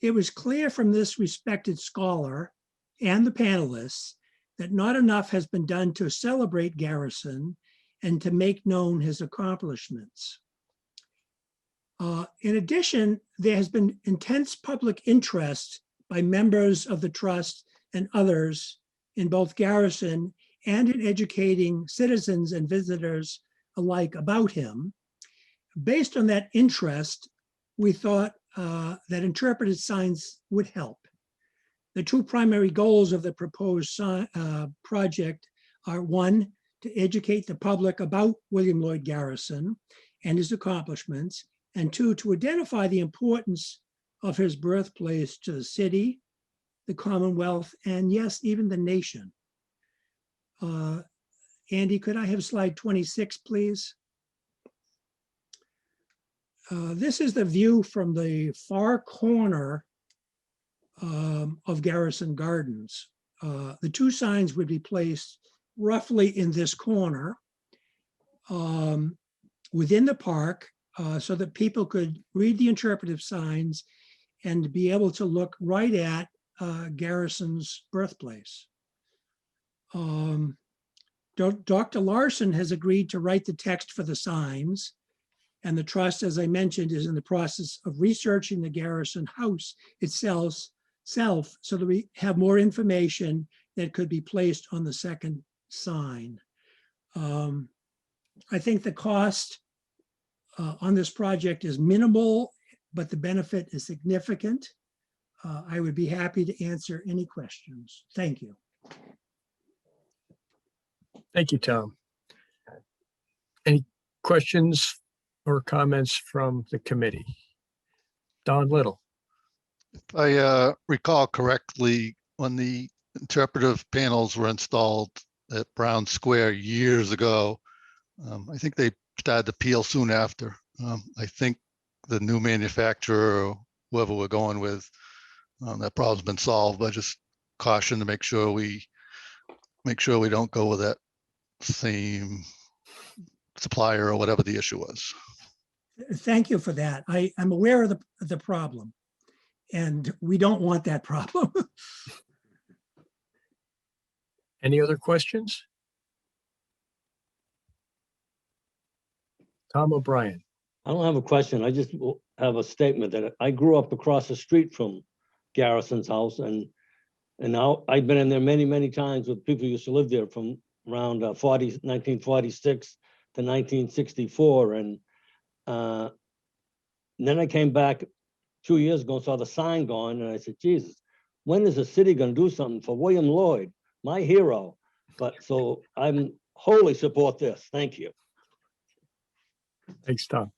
It was clear from this respected scholar and the panelists that not enough has been done to celebrate Garrison and to make known his accomplishments. In addition, there has been intense public interest by members of the Trust and others in both Garrison and in educating citizens and visitors alike about him. Based on that interest, we thought that interpretive signs would help. The two primary goals of the proposed project are: one, to educate the public about William Lloyd Garrison and his accomplishments, and two, to identify the importance of his birthplace to the city, the Commonwealth, and yes, even the nation. Andy, could I have slide 26, please? This is the view from the far corner of Garrison Gardens. The two signs would be placed roughly in this corner within the park, so that people could read the interpretive signs and be able to look right at Garrison's birthplace. Dr. Larson has agreed to write the text for the signs, and the Trust, as I mentioned, is in the process of researching the Garrison house itself so that we have more information that could be placed on the second sign. I think the cost on this project is minimal, but the benefit is significant. I would be happy to answer any questions. Thank you. Thank you, Tom. Any questions or comments from the committee? Don Little. If I recall correctly, when the interpretive panels were installed at Brown Square years ago, I think they started to peel soon after. I think the new manufacturer, or whoever we're going with, that problem's been solved, but just caution to make sure we don't go with that same supplier or whatever the issue was. Thank you for that. I'm aware of the problem, and we don't want that problem. Any other questions? Tom O'Brien. I don't have a question. I just have a statement that I grew up across the street from Garrison's house, and now I've been in there many, many times with people who used to live there from around 1946 to 1964. And then I came back 2 years ago and saw the sign gone, and I said, Jesus, when is the city going to do something for William Lloyd, my hero? But so I'm wholly support this. Thank you. Thanks, Tom.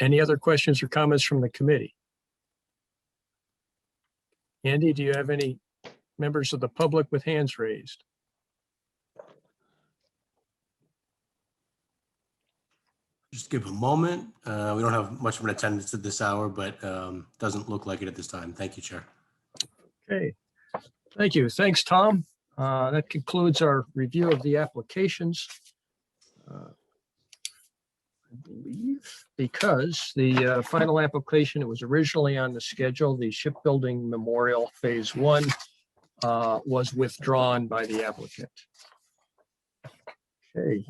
Any other questions or comments from the committee? Andy, do you have any members of the public with hands raised? Just give a moment. We don't have much of an attendance at this hour, but doesn't look like it at this time. Thank you, Chair. Okay, thank you. Thanks, Tom. That concludes our review of the applications. I believe because the final application, it was originally on the schedule, the Shipbuilding Memorial Phase 1 was withdrawn by the applicant. Okay.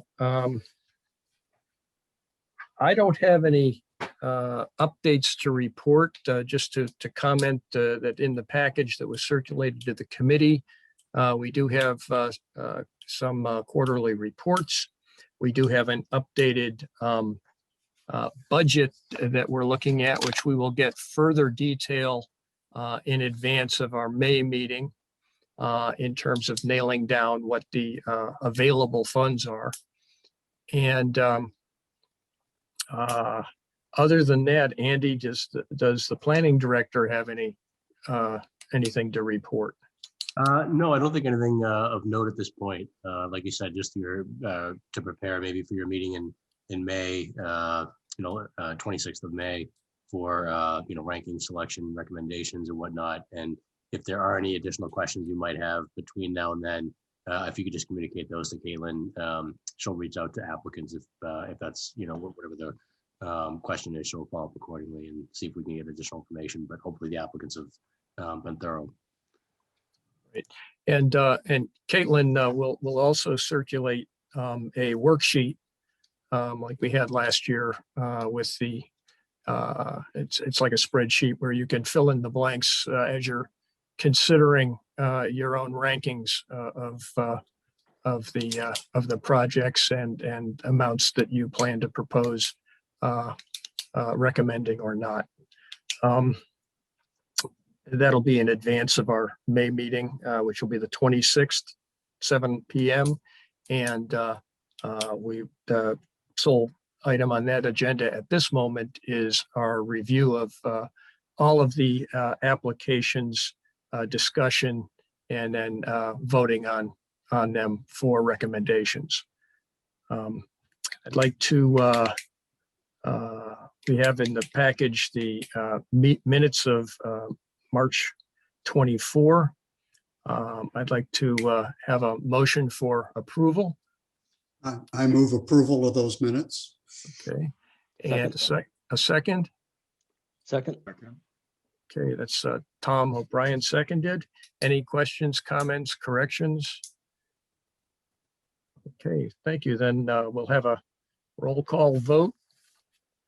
I don't have any updates to report, just to comment that in the package that was circulated to the committee, we do have some quarterly reports. We do have an updated budget that we're looking at, which we will get further detail in advance of our May meeting in terms of nailing down what the available funds are. And other than that, Andy, does the planning director have anything to report? No, I don't think anything of note at this point. Like you said, just to prepare maybe for your meeting in May, 26th of May for, ranking selection recommendations and whatnot. And if there are any additional questions you might have between now and then, if you could just communicate those to Caitlin, she'll reach out to applicants if that's, whatever the question is, she'll follow up accordingly and see if we can get additional information, but hopefully the applicants have been thorough. Right. And Caitlin will also circulate a worksheet like we had last year with the it's like a spreadsheet where you can fill in the blanks as you're considering your own rankings of the projects and amounts that you plan to propose recommending or not. That'll be in advance of our May meeting, which will be the 26th, 7 p.m. And the sole item on that agenda at this moment is our review of all of the applications, discussion, and then voting on them for recommendations. I'd like to, we have in the package the minutes of March 24. I'd like to have a motion for approval. I move approval of those minutes. Okay, and a second? Second. Okay, that's Tom O'Brien seconded. Any questions, comments, corrections? Okay, thank you. Then we'll have a roll call vote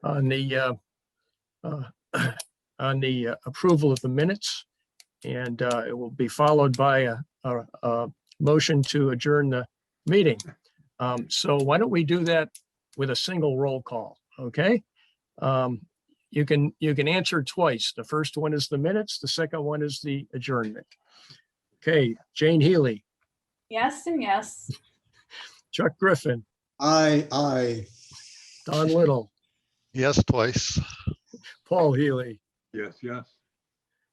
on the approval of the minutes, and it will be followed by a motion to adjourn the meeting. So why don't we do that with a single roll call, okay? You can answer twice. The first one is the minutes, the second one is the adjournment. Okay, Jane Healy. Yes and yes. Chuck Griffin. Aye. Don Little. Yes, twice. Paul Healy. Yes.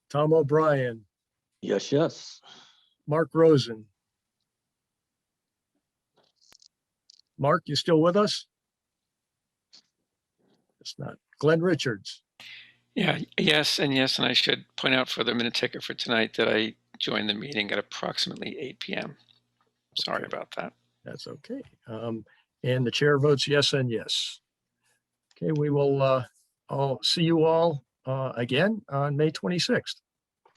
Tom O'Brien. Yes. Mark Rosen. Mark, you still with us? It's not. Glenn Richards. Yeah, yes, and I should point out for the minute taker for tonight that I joined the meeting at approximately 8 p.m. Sorry about that. That's okay. And the chair votes yes and yes. Okay, we will I'll see you all again on May 26th.